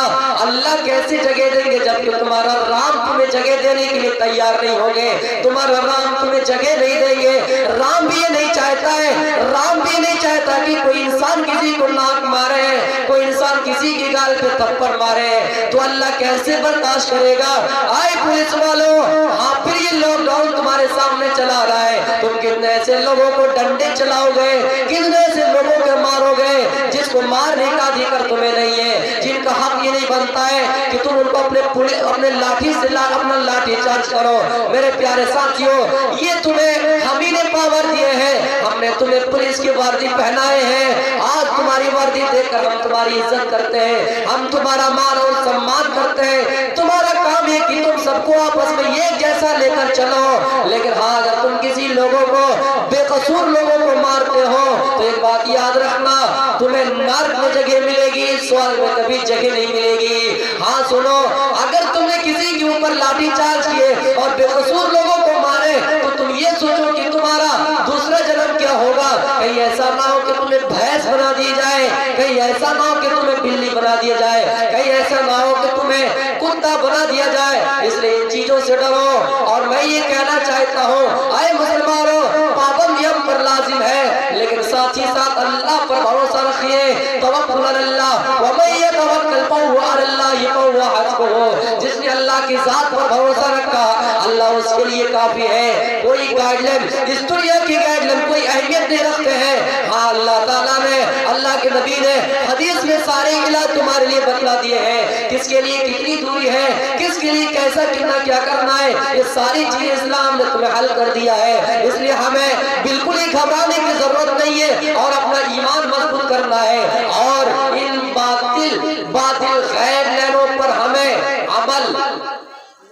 اللہ کیسے جگہ دیں گے جبکہ تمہارا رام تمہیں جگہ دینے کے لیے تیار نہیں ہوگے، تمہارا رام تمہیں جگہ نہیں دیں گے۔ رام بھی یہ نہیں چاہتا ہے، رام بھی نہیں چاہتا کہ کوئی انسان کسی کو ناک مارے، کوئی انسان کسی کی گال پہ تھپڑ مارے، تو اللہ کیسے برداشت کرے گا؟ آئے پولیس والوں، ہاں پھر یہ لاک ڈاؤن تمہارے سامنے چلا رہا ہے، تم کتنے ایسے لوگوں کو ڈنڈے چلاؤ گے، کتنے ایسے لوگوں کو مارو گے جس کو مارنے کا ادھیکار تمہیں نہیں ہے، جن کا حق یہ نہیں بنتا ہے کہ تم ان کو اپنے لاٹھی سے اپنا لاٹھی چارج کرو۔ میرے پیارے ساتھیوں، یہ تمہیں ہم ہی نے پاور دیے ہیں، ہم نے تمہیں پولیس کی وردی پہنائے ہیں، آج تمہاری وردی دیکھ کر ہم تمہاری عزت کرتے ہیں، ہم تمہارا مان اور سمان کرتے ہیں۔ تمہارا کام ہے کہ تم سب کو آپس میں ایک جیسا لے کر چلو، لیکن ہاں اگر تم کسی لوگوں کو، بے قصور لوگوں کو مارتے ہو تو ایک بات یاد رکھنا، تمہیں نرک میں جگہ ملے گی، سورگ میں کبھی جگہ نہیں ملے گی۔ ہاں سنو، اگر تم نے کسی کے اوپر لاٹھی چارج کیے اور بے قصور لوگوں کو مارے تو تم یہ سوچو کہ تمہارا دوسرا جنم کیا ہوگا۔ کہیں ایسا نہ ہو کہ تمہیں بھینس بنا دی جائے، کہیں ایسا نہ ہو کہ تمہیں بلی بنا دیا جائے، کہیں ایسا نہ ہو کہ تمہیں کتا بنا دیا جائے۔ اس لیے ان چیزوں سے ڈرو۔ اور میں یہ کہنا چاہتا ہوں، اے مسلمانوں، پابندی ہم پر لازم ہے، لیکن ساتھ ہی ساتھ اللہ پر بھروسہ رکھیے۔ توکل علی اللہ، ومن یتوکل فہو علی اللہ فہو حسبہ۔ جس نے اللہ کی ذات پر بھروسہ رکھا، اللہ اس کے لیے کافی ہے۔ کوئی گائیڈ لائن، اس دنیا کی گائیڈ لائن کوئی اہمیت نہیں رکھتے ہیں۔ ہاں اللہ تعالیٰ نے، اللہ کے نبی نے حدیث میں سارے علاج تمہارے لیے بتلا دیے ہیں، کس کے لیے کتنی دوری ہے، کس کے لیے کیسا کتنا کیا کرنا ہے، یہ ساری چیزیں اسلام نے تمہیں حل کر دیا ہے۔ اس لیے ہمیں بالکل ہی گھبرانے کی ضرورت نہیں ہے اور اپنا ایمان مضبوط کرنا ہے، اور ان باطل غیر لینوں پر ہمیں عمل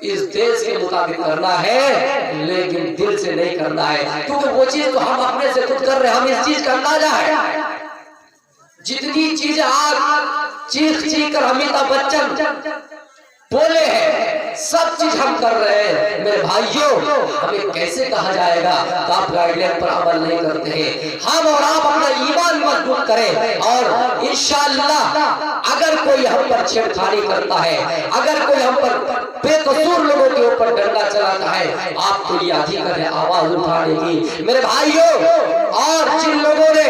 اس دیش کے مطابق کرنا ہے، لیکن دل سے نہیں کرنا ہے، کیونکہ وہ چیز تو ہم اپنے سے خود کر رہے ہیں، ہم اس چیز کا اندازہ ہے۔ جتنی چیزیں آج چیخ کر امیتابھ بچن بولے ہیں، سب چیز ہم کر رہے ہیں۔ میرے بھائیوں، ہمیں کیسے کہا جائے گا کہ آپ گائیڈ لائن پر عمل نہیں کرتے ہیں؟ ہم اور آپ اپنا ایمان مضبوط کریں، اور انشاءاللہ اگر کوئی ہم پر چھیڑخانی کرتا ہے، اگر کوئی ہم پر بے قصور لوگوں کے اوپر ڈنڈا چلاتا ہے، آپ کو یہ ادھیکار ہے آواز اٹھانے کی۔ میرے بھائیوں، اور جن لوگوں نے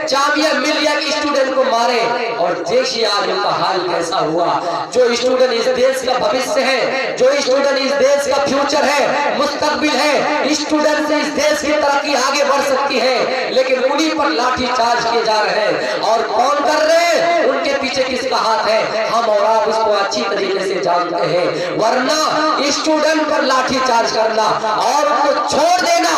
جامعہ ملیہ کے اسٹوڈنٹ کو مارے، اور دیکھیے آج ان کا حال کیسا ہوا۔ جو اسٹوڈنٹ اس دیش کا بھوشیہ ہے، جو اسٹوڈنٹ اس دیش کا فیوچر ہے، مستقبل ہے، اسٹوڈنٹ سے اس دیش کی ترقی آگے بڑھ سکتی ہے، لیکن انہی پر لاٹھی چارج کیے جا رہے ہیں۔ اور کون کر رہے ہیں؟ ان کے پیچھے کس کا ہاتھ ہے؟ ہم اور آپ اس کو اچھی طریقے سے جانتے ہیں۔ ورنہ اسٹوڈنٹ پر لاٹھی چارج کرنا اور ان کو چھوڑ دینا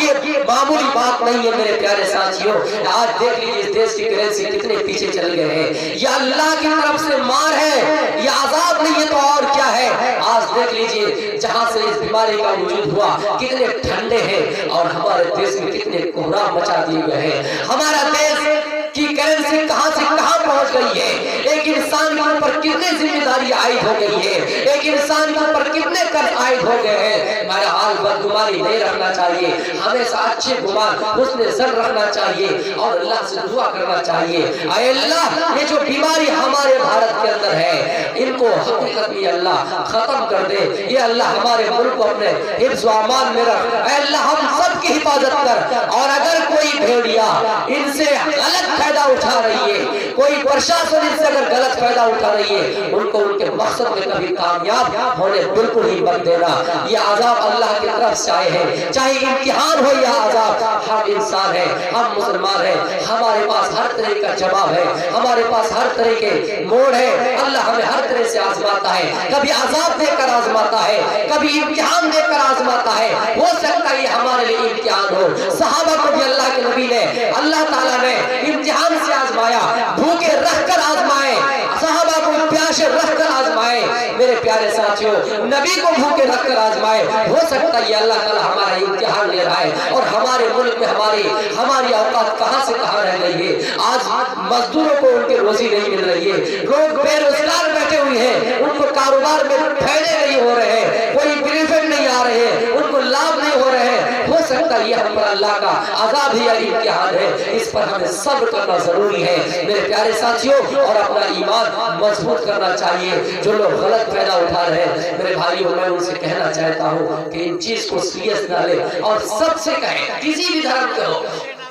یہ معمولی بات نہیں ہے۔ میرے پیارے ساتھیوں، آج دیکھ لیجیے اس دیش کی کرنسی کتنے پیچھے چل گئے ہیں۔ یہ اللہ کی طرف سے مار ہے، یہ عذاب نہیں ہے تو اور کیا ہے؟ آج دیکھ لیجیے جہاں سے اس بیماری کا وجود ہوا کتنے ٹھنڈے ہیں، اور ہمارے دیش میں کتنے کوہرام مچا دیے گئے ہیں۔ ہمارا دیش کی کرنسی کہاں سے کہاں پہنچ گئی ہے، ایک انسان کے اوپر کتنے ذمہ داری عائد ہو گئی ہے، ایک انسان کے اوپر کتنے قرض عائد ہو گئے ہیں۔ ہمارا حال بدگمانی نہیں رکھنا چاہیے، ہمیشہ اچھے گمان، حسن ظن رکھنا چاہیے، اور اللہ سے دعا کرنا چاہیے، اے اللہ یہ جو بیماری ہمارے بھارت کے اندر ہے، ان کو حقیقت میں اللہ ختم کر دے۔ یہ اللہ ہمارے ملک کو اپنے حفظ و امان میں رکھ، اے اللہ ہم سب کی حفاظت کر۔ اور اگر کوئی بھیڑیا ان سے غلط فائدہ اٹھا رہی ہے، کوئی پرشاسن ان سے اگر غلط فائدہ اٹھا رہی ہے، ان کو ان کے مقصد میں کبھی کامیاب ہونے بالکل ہی مت دینا۔ یہ عذاب اللہ کی طرف سے آئے ہیں، چاہے امتحان ہو یا عذاب، ہم انسان ہیں، ہم مسلمان ہیں، ہمارے پاس ہر طرح کا جواب ہے، ہمارے پاس ہر طرح کے موڑ ہے۔ اللہ ہمیں ہر طرح سے آزماتا ہے، کبھی عذاب دے کر آزماتا ہے، کبھی امتحان دے کر آزماتا ہے۔ ہو سکتا ہے یہ ہمارے لیے امتحان ہو۔ صحابہ کو بھی اللہ کے نبی نے، اللہ تعالیٰ نے امتحان سے آزمایا، بھوکے رکھ کر آزمائے، صحابہ کو پیاسے رکھ کر آزمائے۔ میرے پیارے ساتھیوں، نبی کو بھوکے رکھ کر آزمائے۔ ہو سکتا ہے یہ اللہ تعالیٰ ہمارا امتحان لے رہا ہے، اور ہمارے ملک میں ہماری اوقات کہاں سے کہاں رہ گئی ہے۔ آج مزدوروں کو ان کی روزی نہیں مل رہی ہے، لوگ بے روزگار بیٹھے ہوئے ہیں، ان کو کاروبار میں پھیلے نہیں ہو رہے ہیں، کوئی بینیفٹ نہیں آ رہے ہیں، ان کو لابھ نہیں ہو رہے ہیں۔ ہو سکتا تک یہ ہم پر اللہ کا عذاب ہی امتحان ہے، اس پر ہمیں صبر کرنا ضروری ہے میرے پیارے ساتھیوں، اور اپنا ایمان مضبوط کرنا چاہیے۔ جو لوگ غلط فائدہ اٹھا رہے ہیں میرے بھائیوں، میں ان سے کہنا چاہتا ہوں کہ ان چیز کو سیریس نہ لیں، اور سب سے کہیں کسی بھی دھرم کے ہو،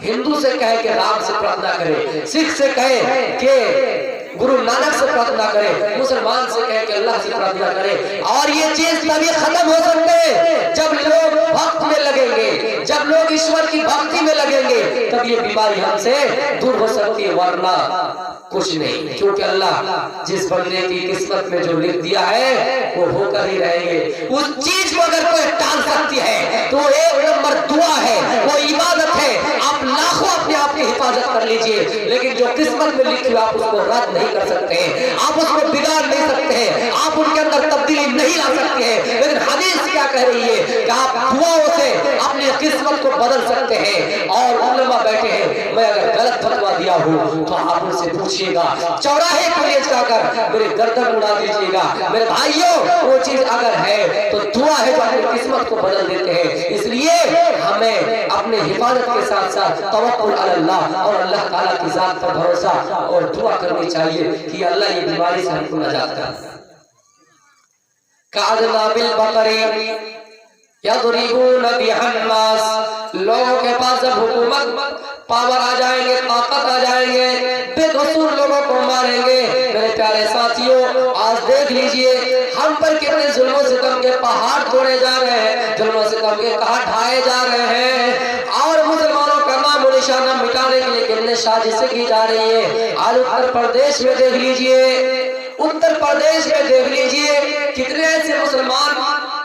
ہندو سے کہے کہ رام سے پرارتھنا کرے، سکھ سے کہے کہ گرو نانک سے پرارتھنا کرے، مسلمان سے کہے کہ اللہ سے پرارتھنا کرے، اور یہ چیز تبھی ختم ہو سکتے ہیں جب لوگ بھکت میں لگیں گے، جب لوگ ایشور کی بھکتی میں لگیں گے، تب یہ بیماری ہم سے دور ہو سکتی ہے، ورنہ کچھ نہیں، کیونکہ اللہ جس بندے کی قسمت میں جو لکھ دیا ہے وہ ہو کر ہی رہیں گے۔ اس چیز کو اگر کوئی ٹال سکتی ہے تو ایک نمبر دعا ہے، وہ عبادت ہے۔ آپ لاکھوں اپنے آپ کی حفاظت کر لیجئے، لیکن جو قسمت میں لکھی ہوئی آپ اس کو رد نہیں کر سکتے ہیں، آپ اس کو بگاڑ نہیں سکتے ہیں، آپ ان کے اندر تبدیلی نہیں لا سکتے ہیں، لیکن حدیث کیا کہہ رہی ہے کہ آپ دعاؤں سے اپنی قسمت کو بدل سکتے ہیں۔ اور علماء بیٹھے ہیں، میں اگر غلط فتویٰ دیا ہوں تو آپ ان سے پوچھئے گا، چوراہے کو لے جا کر میرے گردن اڑا دیجئے گا۔ میرے بھائیوں، وہ چیز اگر ہے تو دعا ہے جو اپنی قسمت کو بدل دیتے ہیں۔ اس لیے ہمیں اپنے حفاظت کے ساتھ ساتھ توکل علی اللہ اور اللہ تعالیٰ کی ذات پر بھروسہ اور دعا کرنی چاہیے کہ اللہ یہ بیماری سے ہم کو نجات کر۔ کَعَدْنَا بِالْبَقَرِ یضربون بها الناس، لوگوں کے پاس جب حکومت پاور آ جائیں گے، طاقت آ جائیں گے، بے قصور لوگوں کو ماریں گے۔ میرے پیارے ساتھیوں، آج دیکھ لیجئے ہم پر کتنے ظلم و ستم کے پہاڑ توڑے جا رہے ہیں، ظلم و ستم کے کہاں ڈھائے جا رہے ہیں، اور مسلمانوں کا نام و نشانہ مٹانے کے لیے کتنے سازشیں کی جا رہی ہے۔ آج اتر پردیش میں دیکھ لیجئے، اتر پردیش میں دیکھ لیجئے کتنے ایسے مسلمان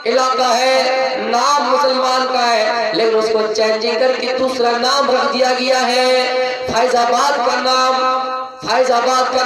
علاقہ ہے، نام مسلمان کا ہے، لیکن اس کو چینجنگ کر کے دوسرا نام رکھ دیا گیا ہے۔ فیض آباد کا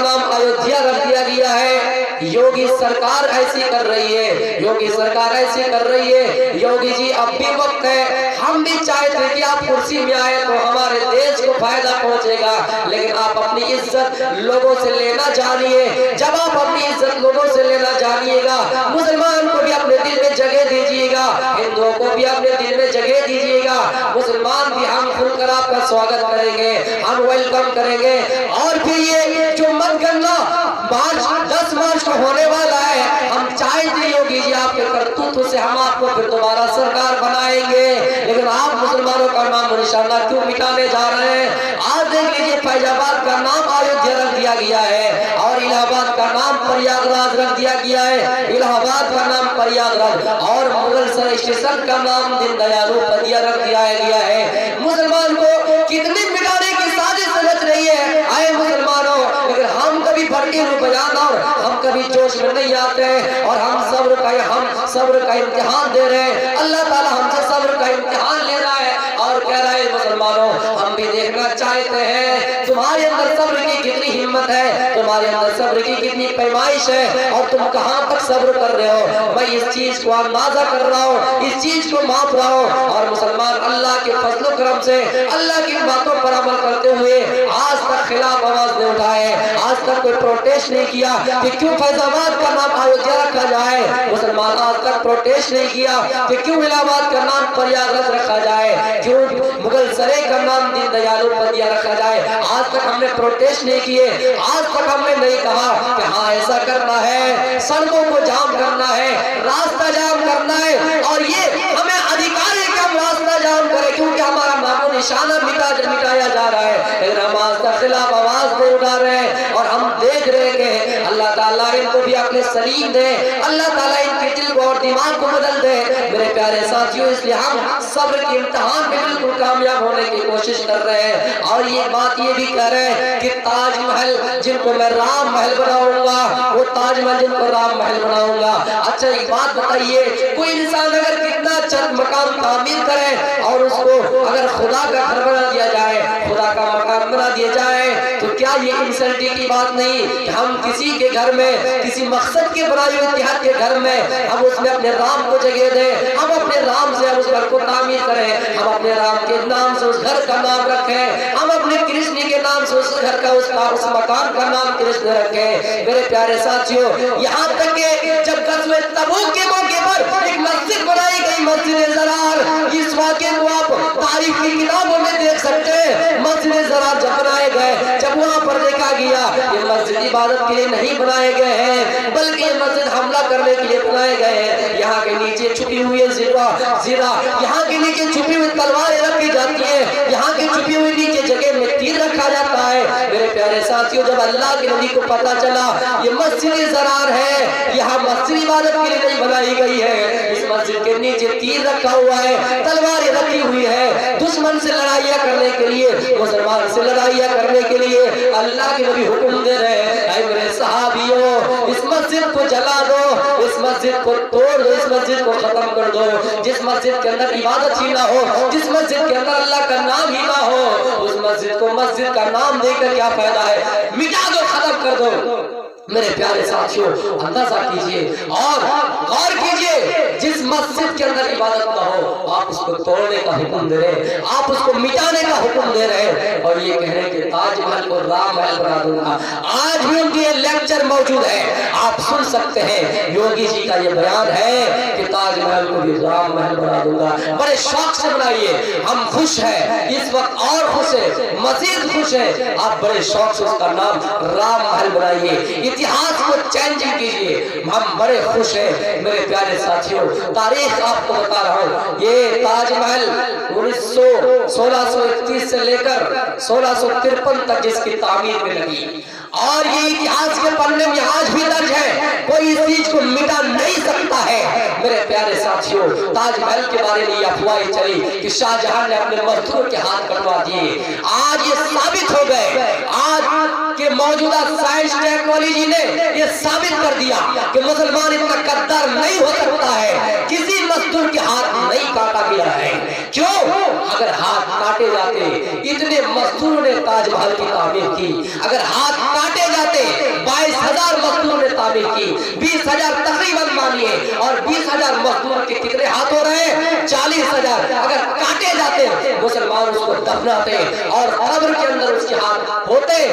نام ایودھیا رکھ دیا گیا ہے۔ یوگی سرکار ایسی کر رہی ہے، یوگی سرکار ایسی کر رہی ہے۔ یوگی جی اب بھی وقت ہے، ہم بھی چاہتے ہیں کہ آپ کرسی میں آئے تو ہمارے دیش کو فائدہ پہنچے گا، لیکن آپ اپنی عزت لوگوں سے لینا جانیے۔ جب آپ اپنی عزت لوگوں سے لینا جانیے گا، مسلمان کو بھی اپنے دل میں جگہ دیجیے گا، ہندوؤں کو بھی اپنے دل میں جگہ دیجیے گا، مسلمان بھی ہم کھل کر آپ کا سواگت کریں گے، ہم ویلکم کریں گے۔ اور پھر یہ جو مت گننا مارچ 10 مارچ کو ہونے والا ہے، ہم چاہتے ہیں یوگی جی آپ کے کرتوتوں سے ہم آپ کو پھر دوبارہ سرکار بنائیں گے، لیکن آپ مسلمانوں کا نام و نشانہ کیوں مٹانے جا رہے ہیں؟ آج دیکھ لیجیے فیض آباد کا نام ایودھیا رکھ دیا گیا ہے، اور الہ آباد کا نام پریاگ راج رکھ دیا گیا ہے، الہ آباد کا نام پریاگ راج، اور مغل سر اسٹیشن کا نام دین دیال اپادھیائے رکھ دیا گیا ہے۔ مسلمان کو کتنی مٹانے کی سازش سمجھ رہی ہے اے مسلمانوں، لیکن ہم کبھی بھڑکے ہوئے بیان اور ہم کبھی جوش میں نہیں آتے ہیں، اور ہم صبر کا امتحان دے رہے ہیں۔ اللہ تعالی ہم سے صبر کا امتحان لے رہا ہے اور کہہ رہا ہے مسلمانوں ہم بھی دیکھنا چاہتے ہیں تمہارے اندر صبر کی کتنی ہمت ہے، تمہارے اندر صبر کی کتنی پیمائش ہے، اور تم کہاں تک صبر کر رہے ہو۔ میں اس چیز کو اندازہ کر رہا ہوں، اس چیز کو ماپ رہا ہوں، اور مسلمان اللہ کے فضل و کرم سے اللہ کی باتوں پر عمل کرتے ہوئے آج تک خلاف آواز نہیں اٹھائے، آج تک کوئی پروٹیسٹ نہیں کیا کہ کیوں فیض آباد کا نام ایودھیا رکھا جائے، مسلمان آج تک پروٹیسٹ نہیں کیا کہ کیوں الہ آباد کا نام پریاگ راج رکھا جائے، کیوں مغل سرے کا نام دین دیال اپادھیائے رکھا جائے۔ آج تک ہم نے پروٹیسٹ نہیں کیے، آج تک ہم نے نہیں کہا کہ ہاں ایسا کرنا ہے، سڑکوں کو جام کرنا ہے، راستہ جام کرنا ہے، اور یہ ہمیں ادھیکار ہے کہ ہم راستہ جام کریں کیونکہ ہمارا نام و نشانہ مٹایا جا رہا ہے، لیکن ہم آج تک خلاف آواز نہیں اٹھا رہے ہیں، اور ہم دیکھ رہے کہ اللہ تعالیٰ ان کو بھی عقل سلیم دے، اللہ تعالیٰ ان کے دل کو اور دماغ کو بدل دے۔ میرے پیارے ساتھیوں، اس لیے ہم صبر کے امتحان میں بالکل کامیاب ہونے کی کوشش کر رہے ہیں، اور یہ بات یہ بھی کہہ رہے ہیں کہ تاج محل جن کو میں رام محل بناؤں گا، وہ تاج محل جن کو رام محل بناؤں گا۔ اچھا ایک بات بتائیے، کوئی انسان اگر کتنا چند مکان تعمیر کرے اور اس کو اگر خدا کا گھر بنا دیا جائے، خدا کا مکان بنا دیا جائے، تو کیا کیا یہ انسلٹی کی بات نہیں کہ ہم کسی کے گھر میں کسی مقصد کے بنائے ہوئے اتحاد کے گھر میں ہم اس میں اپنے رام کو جگہ دیں, ہم اپنے رام سے اس گھر کو تعمیر کریں, ہم اپنے رام کے نام سے اس گھر کا نام رکھیں, ہم اپنے کرشن کے نام سے اس گھر کا اس مکان کا نام کرشن رکھیں. میرے پیارے ساتھیوں, یہاں تک کہ جب غزوہ تبوک کے موقع پر ایک مسجد بنائی گئی, مسجد زرار, اس واقعے کو آپ تاریخ کی کتابوں میں دیکھ سکتے ہیں. مسجد زرار جب بنائے گئے, جب وہاں پر دیکھا گیا یہ مسجد عبادت کے لیے نہیں بنائے گئے ہیں بلکہ یہ مسجد حملہ کرنے کے لیے بنائے گئے ہیں. یہاں کے نیچے چھپی ہوئی زیرہ, یہاں کے نیچے چھپی ہوئی تلواریں رکھی جاتی ہیں, یہاں کے چھپی ہوئی نیچے جگہ میں تیر رکھا جاتا ہے. میرے پیارے ساتھیوں, جب اللہ کے نبی کو پتا چلا یہ مسجد زرار ہے, یہاں مسجد عبادت کے لیے نہیں بنائی گئی ہے, اس مسجد کے نیچے تیر رکھا ہوا ہے, تلواریں رکھی ہوئی ہے, دشمن سے لڑائیاں کرنے کے لیے, مسلمان سے لڑائیاں کرنے کے لیے اللہ کے نبی حکم دے رہے ہیں, اے میرے صحابیوں, اس مسجد کو جلا دو, اس مسجد کو توڑ دو, اس مسجد کو ختم کر دو. جس مسجد کے اندر عبادت ہی نہ ہو, جس مسجد کے اندر اللہ کا نام ہی نہ ہو, اس مسجد کو مسجد کا نام دے کر کیا فائدہ ہے, مٹا دو, ختم کر دو. میرے پیارے ساتھیوں, اندازہ کیجئے اور غور کیجئے, جس مسجد کے اندر عبادت نہ ہو آپ اس کو توڑنے کا حکم دے رہے, آپ اس کو مٹانے کا حکم دے رہے, اور یہ کہہ رہے کہ تاج محل کو رام محل بنا دوں گا. آج بھی ان کے لیکچر موجود ہے, آپ سن سکتے ہیں. یوگی جی کا یہ بیان ہے کہ تاج محل کو بھی رام محل بنا دوں گا. بڑے شوق سے بنائیے, ہم خوش ہیں اس وقت, اور خوش ہیں, مزید خوش ہیں. آپ بڑے شوق سے اس کا نام رام محل بنائیے, اتحاد کو چینجنگ کیجئے, ہم بڑے خوش ہیں. میرے پیارے ساتھیوں, تاریخ آپ کو بتا رہا ہوں, یہ تاج محل 1631 سے لے کر 1653 تک جس کی تعمیر میں لگی, اور یہ اتحاد کے پڑھنے میں آج بھی درج ہے, کوئی اس چیز کو مٹا نہیں سکتا ہے. میرے پیارے ساتھیوں, تاج محل کے بارے میں یہ افواہیں چلی کہ شاہ جہاں نے اپنے مزدور کے ہاتھ کٹوا دیے. آج یہ ثابت ہو گئے, آج کے موجودہ سائنس ٹیکنالوجی نے یہ ثابت کر دیا کہ مسلمان اتنا غدار نہیں ہو سکتا ہے, کسی مزدور کے ہاتھ نہیں کاٹا گیا ہے. کیوں؟ اگر ہاتھ کاٹے جاتے, اتنے مزدوروں نے تاج محل کی تعمیر کی, اگر ہاتھ کاٹے جاتے 22,000 مزدوروں نے تعمیر کی, 20,000 تقریباً مانیے, اور 20,000 مزدور کے کتنے ہاتھ ہو رہے ہیں, 40,000. اگر کاٹے جاتے مسلمان اس کو دفناتے اور قبر کے اندر اس کے ہاتھ ہوتے.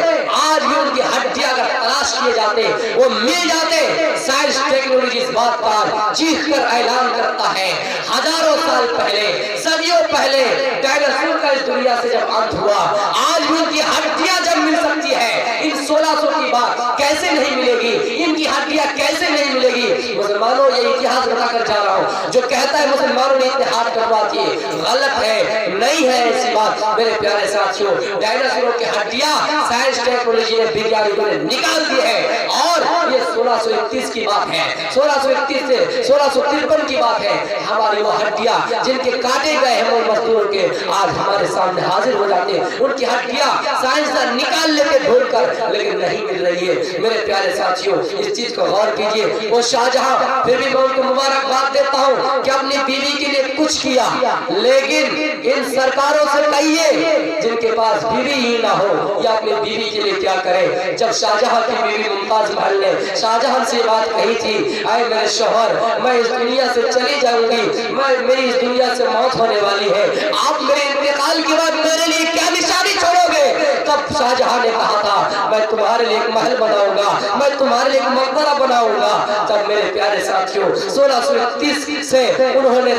آج بھی ان کی ہڈیاں اگر تلاش کیے جاتے وہ مل جاتے. سائنس ٹیکنالوجی اس بات کا چیخ کر اعلان کرتا ہے, ہزاروں سال پہلے, صدیوں پہلے ڈائناسور کا اس دنیا سے جب انت ہوا, آج بھی ان کی ہڈیاں جب مل سکتی ہے, ان 1600 کی بات کیسے نہیں ملے گی, ان کی ہڈیاں کیسے نہیں ملے گی. مسلمانوں, یہ اتحاد بتا کر جا رہا ہوں, جو کہتا ہے مسلمانوں نے اتحاد کروا دیے, غلط ہے, نہیں ہے ایسی بات. میرے پیارے ساتھیوں, ڈائناسوروں کی ہڈیاں سائنس ٹیکنالوجی نے, ویگیانکوں نے نکال دی ہے, اور یہ 1631 کی بات ہے, 1631 سے 1653 کی بات ہے. ہماری وہ ہڈیاں جن کے کاٹے گئے ہیں وہ مزدور کے, آج ہمارے سامنے حاضر ہو جاتے ہیں. ان کی ہڈیاں سائنسدان نکال لیتے ڈھونڈ کر, لیکن نہیں مل رہی ہے. میرے پیارے ساتھیوں, اس چیز کو غور کیجئے. وہ شاہجہاں, پھر بھی میں ان کو مبارکباد دیتا ہوں کہ اپنی بیوی کے لیے کچھ کیا, لیکن ان سرکاروں سے کہیے جن کے پاس بیوی ہی نہ ہو یا اپنی بیوی کے لیے کیا کرے. جب شاہجہاں کی بیوی ممتاز محل نے شاہجہاں سے بات کہی تھی, اے میرے شوہر, میں اس دنیا سے چلی جاؤں گی, میری اس دنیا سے موت ہونے والی ہے, آپ میرے انتقال کے بعد میرے لیے کیا نشانی چھوڑو گے. تب شاہجہاں نے کہا تھا, میں تمہارے لیے ایک محل بناؤں گا, میں تمہارے لیے ایک مقبرہ بناؤں گا. تب میرے پیارے ساتھیوں, 1631 سے انہوں نے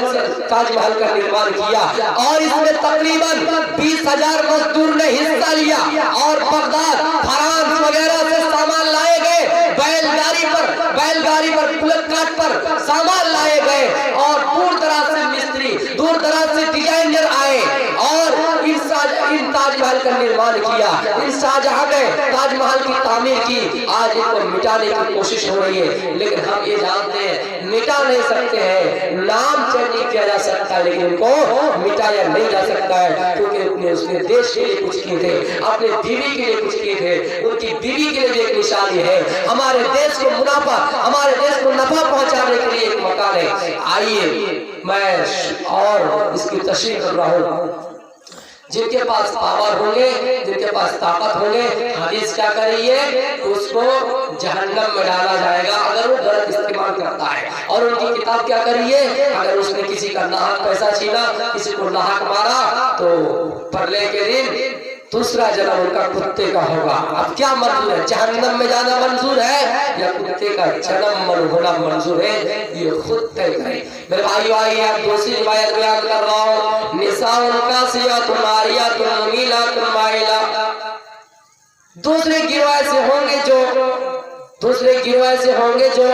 تاج محل کا نرمان کیا, اور اس میں تقریباً 20,000 مزدور نے حصہ لیا, اور بغداد, فرانس وغیرہ سے سامان لائے گئے, بیل گاڑی پر پلک کاٹ پر سامان لائے گئے, اور دور دراز سے مستری, دور دراز سے ڈیزائنر آئے, اور ان تاج محل کا نرمان کیا. ان شاہجہاں نے تاج محل کی تعمیر کی. آج ان کو مٹانے کی کوشش ہو رہی ہے, لیکن ہم یہ جانتے ہیں مٹا نہیں سکتے ہیں, نام چینج نہیں کیا جا سکتا, لیکن ان کو مٹایا نہیں جا سکتا ہے, کیونکہ اس نے دیش کے لیے کچھ کیے تھے, اپنے بیوی کے لیے کچھ کیے تھے. ان کی بیوی کے لیے ایک نشانی ہے, ہمارے دیش کو منافع, ہمارے دیش کو نفع پہنچانے کے لیے ایک مکان ہے. آئیے میں اور اس کی تشریح کر رہا ہوں. جن کے پاس پاور ہوں گے، جن کے پاس طاقت ہوں گے، حدیث کیا کر رہی ہے؟ اس کو جہنم میں ڈالا جائے گا اگر وہ غلط استعمال کرتا ہے۔ اور ان کی کتاب کیا کر رہی ہے؟ اگر اس نے کسی کا ناحق پیسہ چھینا، کسی کو ناحق مارا، تو پرلے کے دن دوسرا جنم ان کا کتے کا ہوگا۔ اب کیا منظور ہے؟ جہنم میں جانا منظور ہے یا کتے کا جنم ہونا منظور ہے؟ یہ خود طے کریں۔ میرے بھائیو آئیے اب دوسری روایت بیان کر رہا ہوں۔ نساء کاسیات عاریات ممیلات مائلات، دوسرے گروہ ایسے ہوں گے جو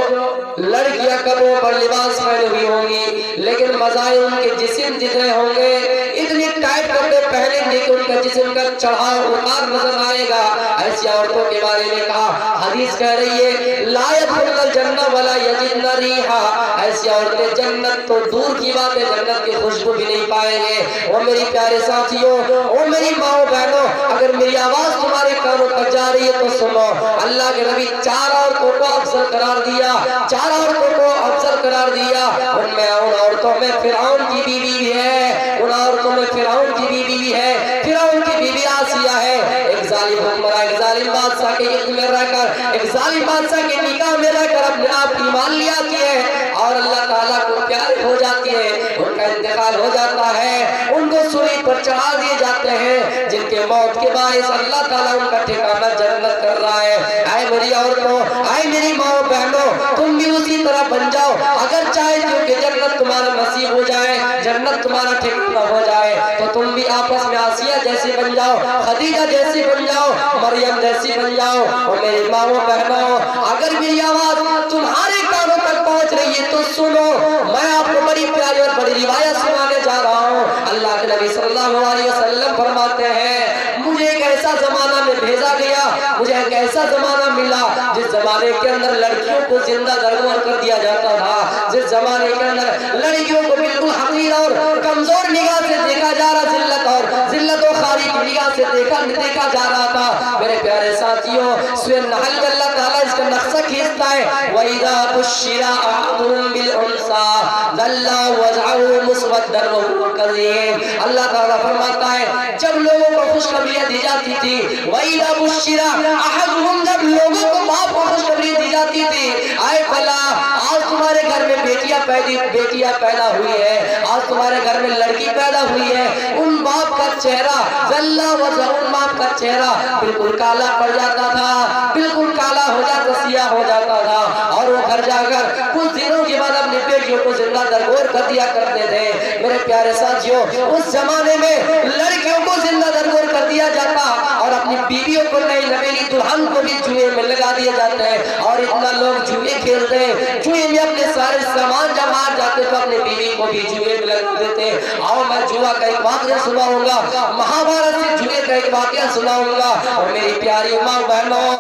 لڑکیاں کپڑوں پر لباس پہنے ہوئی ہوں گی، لیکن مظاہر ان کے جسم جتنے ہوں گے اتنی ٹائٹ کپڑے پہنے گے کہ ان کا جسم کا چڑھاؤ اتار نظر آئے گا۔ ایسی عورتوں کے بارے میں کہا، حدیث کہہ رہی ہے لا يدخلن الجنہ ولا یجدن ریحا، ایسی عورتیں جنت تو دور کی بات ہے جنت کی خوشبو بھی نہیں پائیں گے۔ وہ میری پیارے ساتھیوں، وہ میری ماں بہنوں، اگر میری آواز تمہارے کانوں تک جا رہی ہے تو سنو، اللہ کے نبی چار عورتوں کو افضل قرار دیا، چار عورتوں کو افضل قرار دیا۔ ان عورتوں میں فرعون کی بیوی بھی ہے، ان عورتوں میں فرعون کی بیوی بھی ہے۔ فرعون کی بیوی آسیہ ہے، ایک ظالم حکمراں، ایک ظالم بادشاہ کے عہد میں رہ کر، ایک ظالم بادشاہ کے نکاح میں رہ کر اپنے آپ کی ایمان لے آتی ہے اور اللہ تعالیٰ کو پیار ہو جاتی ہے، ان کا انتقال ہو جاتا ہے، ان کو سولی پر چڑھا دیے جاتے ہیں، جن کے موت کے باعث اللہ تعالیٰ ان کا ٹھکانہ جنت کر رہا ہے۔ اے میری عورتوں، اے میری ماں بہنوں، تم بھی اسی طرح بن جاؤ، اگر چاہتے ہو کہ جنت تمہارا نصیب ہو جائے، جنت تمہارا ٹھکانہ ہو جائے، تو تم بھی آپس میں آسیہ جیسی بن جاؤ، خدیجہ جیسی بن جاؤ، مریم جیسی بن جاؤ۔ اور میری ماں بہنوں، اگر میری آواز تمہارے کانوں تک پہنچ رہی ہے تو سنو، میں آپ کو بڑی پیاری اور بڑی روایت سنانے جا رہا ہوں۔ اللہ کے نبی صلی اللہ علیہ وسلم فرماتے ہیں مجھے ایک ایسا زمانہ میں بھیجا گیا، مجھے ایک ایسا زمانہ ملا جس زمانے کے اندر لڑکیوں کو زندہ درگور کر دیا جاتا تھا، جس زمانے کے اندر لڑکیوں کو بالکل حقیر اور کمزور نگاہ سے دیکھا جا رہا، ذلت و خاری کی نگاہ سے دیکھا جا رہا تھا۔ میرے پیارے ساتھیوں، سورہ نحل میں اللہ تعالیٰ اس کا نقشہ کھینچتا ہے وَإِذَا بُشِّرَ أَحَدُهُم بِالْأُنثَىٰ ظَلَّ وَجْهُهُ مُسْوَدًّا وَهُوَ كَظِيمٌ، اللہ تعالیٰ فرماتا ہے جب لوگوں کو خوشخبریاں دی جاتی تھی، وَإِذَا بُشِّرَ أَحَدُهُم، جب لوگوں کو باپ کو خوشخبری دی جاتی تھی، اے فلا آج تمہارے گھر میں بیٹیاں پیدا ہوئی ہے، آج تمہارے گھر میں لڑکی پیدا ہوئی ہے، ان باپ کا چہرہ ظل وجهه، باپ کا چہرہ بالکل کالا پڑ جاتا تھا، بالکل کالا ہو جاتا، سیاہ ہو جاتا تھا، اور وہ گھر جا کر کچھ دنوں کے بعد اپنی بیٹیوں کو زندہ درگور کر دیا کرتے تھے۔ میرے پیارے ساتھیوں، اس زمانے میں لڑکیوں کو زندہ درگور کر دیا جاتا اور اپنی بیویوں کو نئی نویلی دلہن کو بھی جوئے میں لگا دیا جاتا ہے، اور اتنا لوگ جوئے کھیلتے ہیں، جوئے میں اپنے سارے سامان جب ہار جاتے تو اپنے بیوی کو بھی جوئے میں لگا دیتے۔ آؤ میں جوا کا ایک واقعہ سناؤں گا، مہابھارت سے جوئے کا ایک واقعہ سناؤں گا، اور میری پیاری ماں بہنوں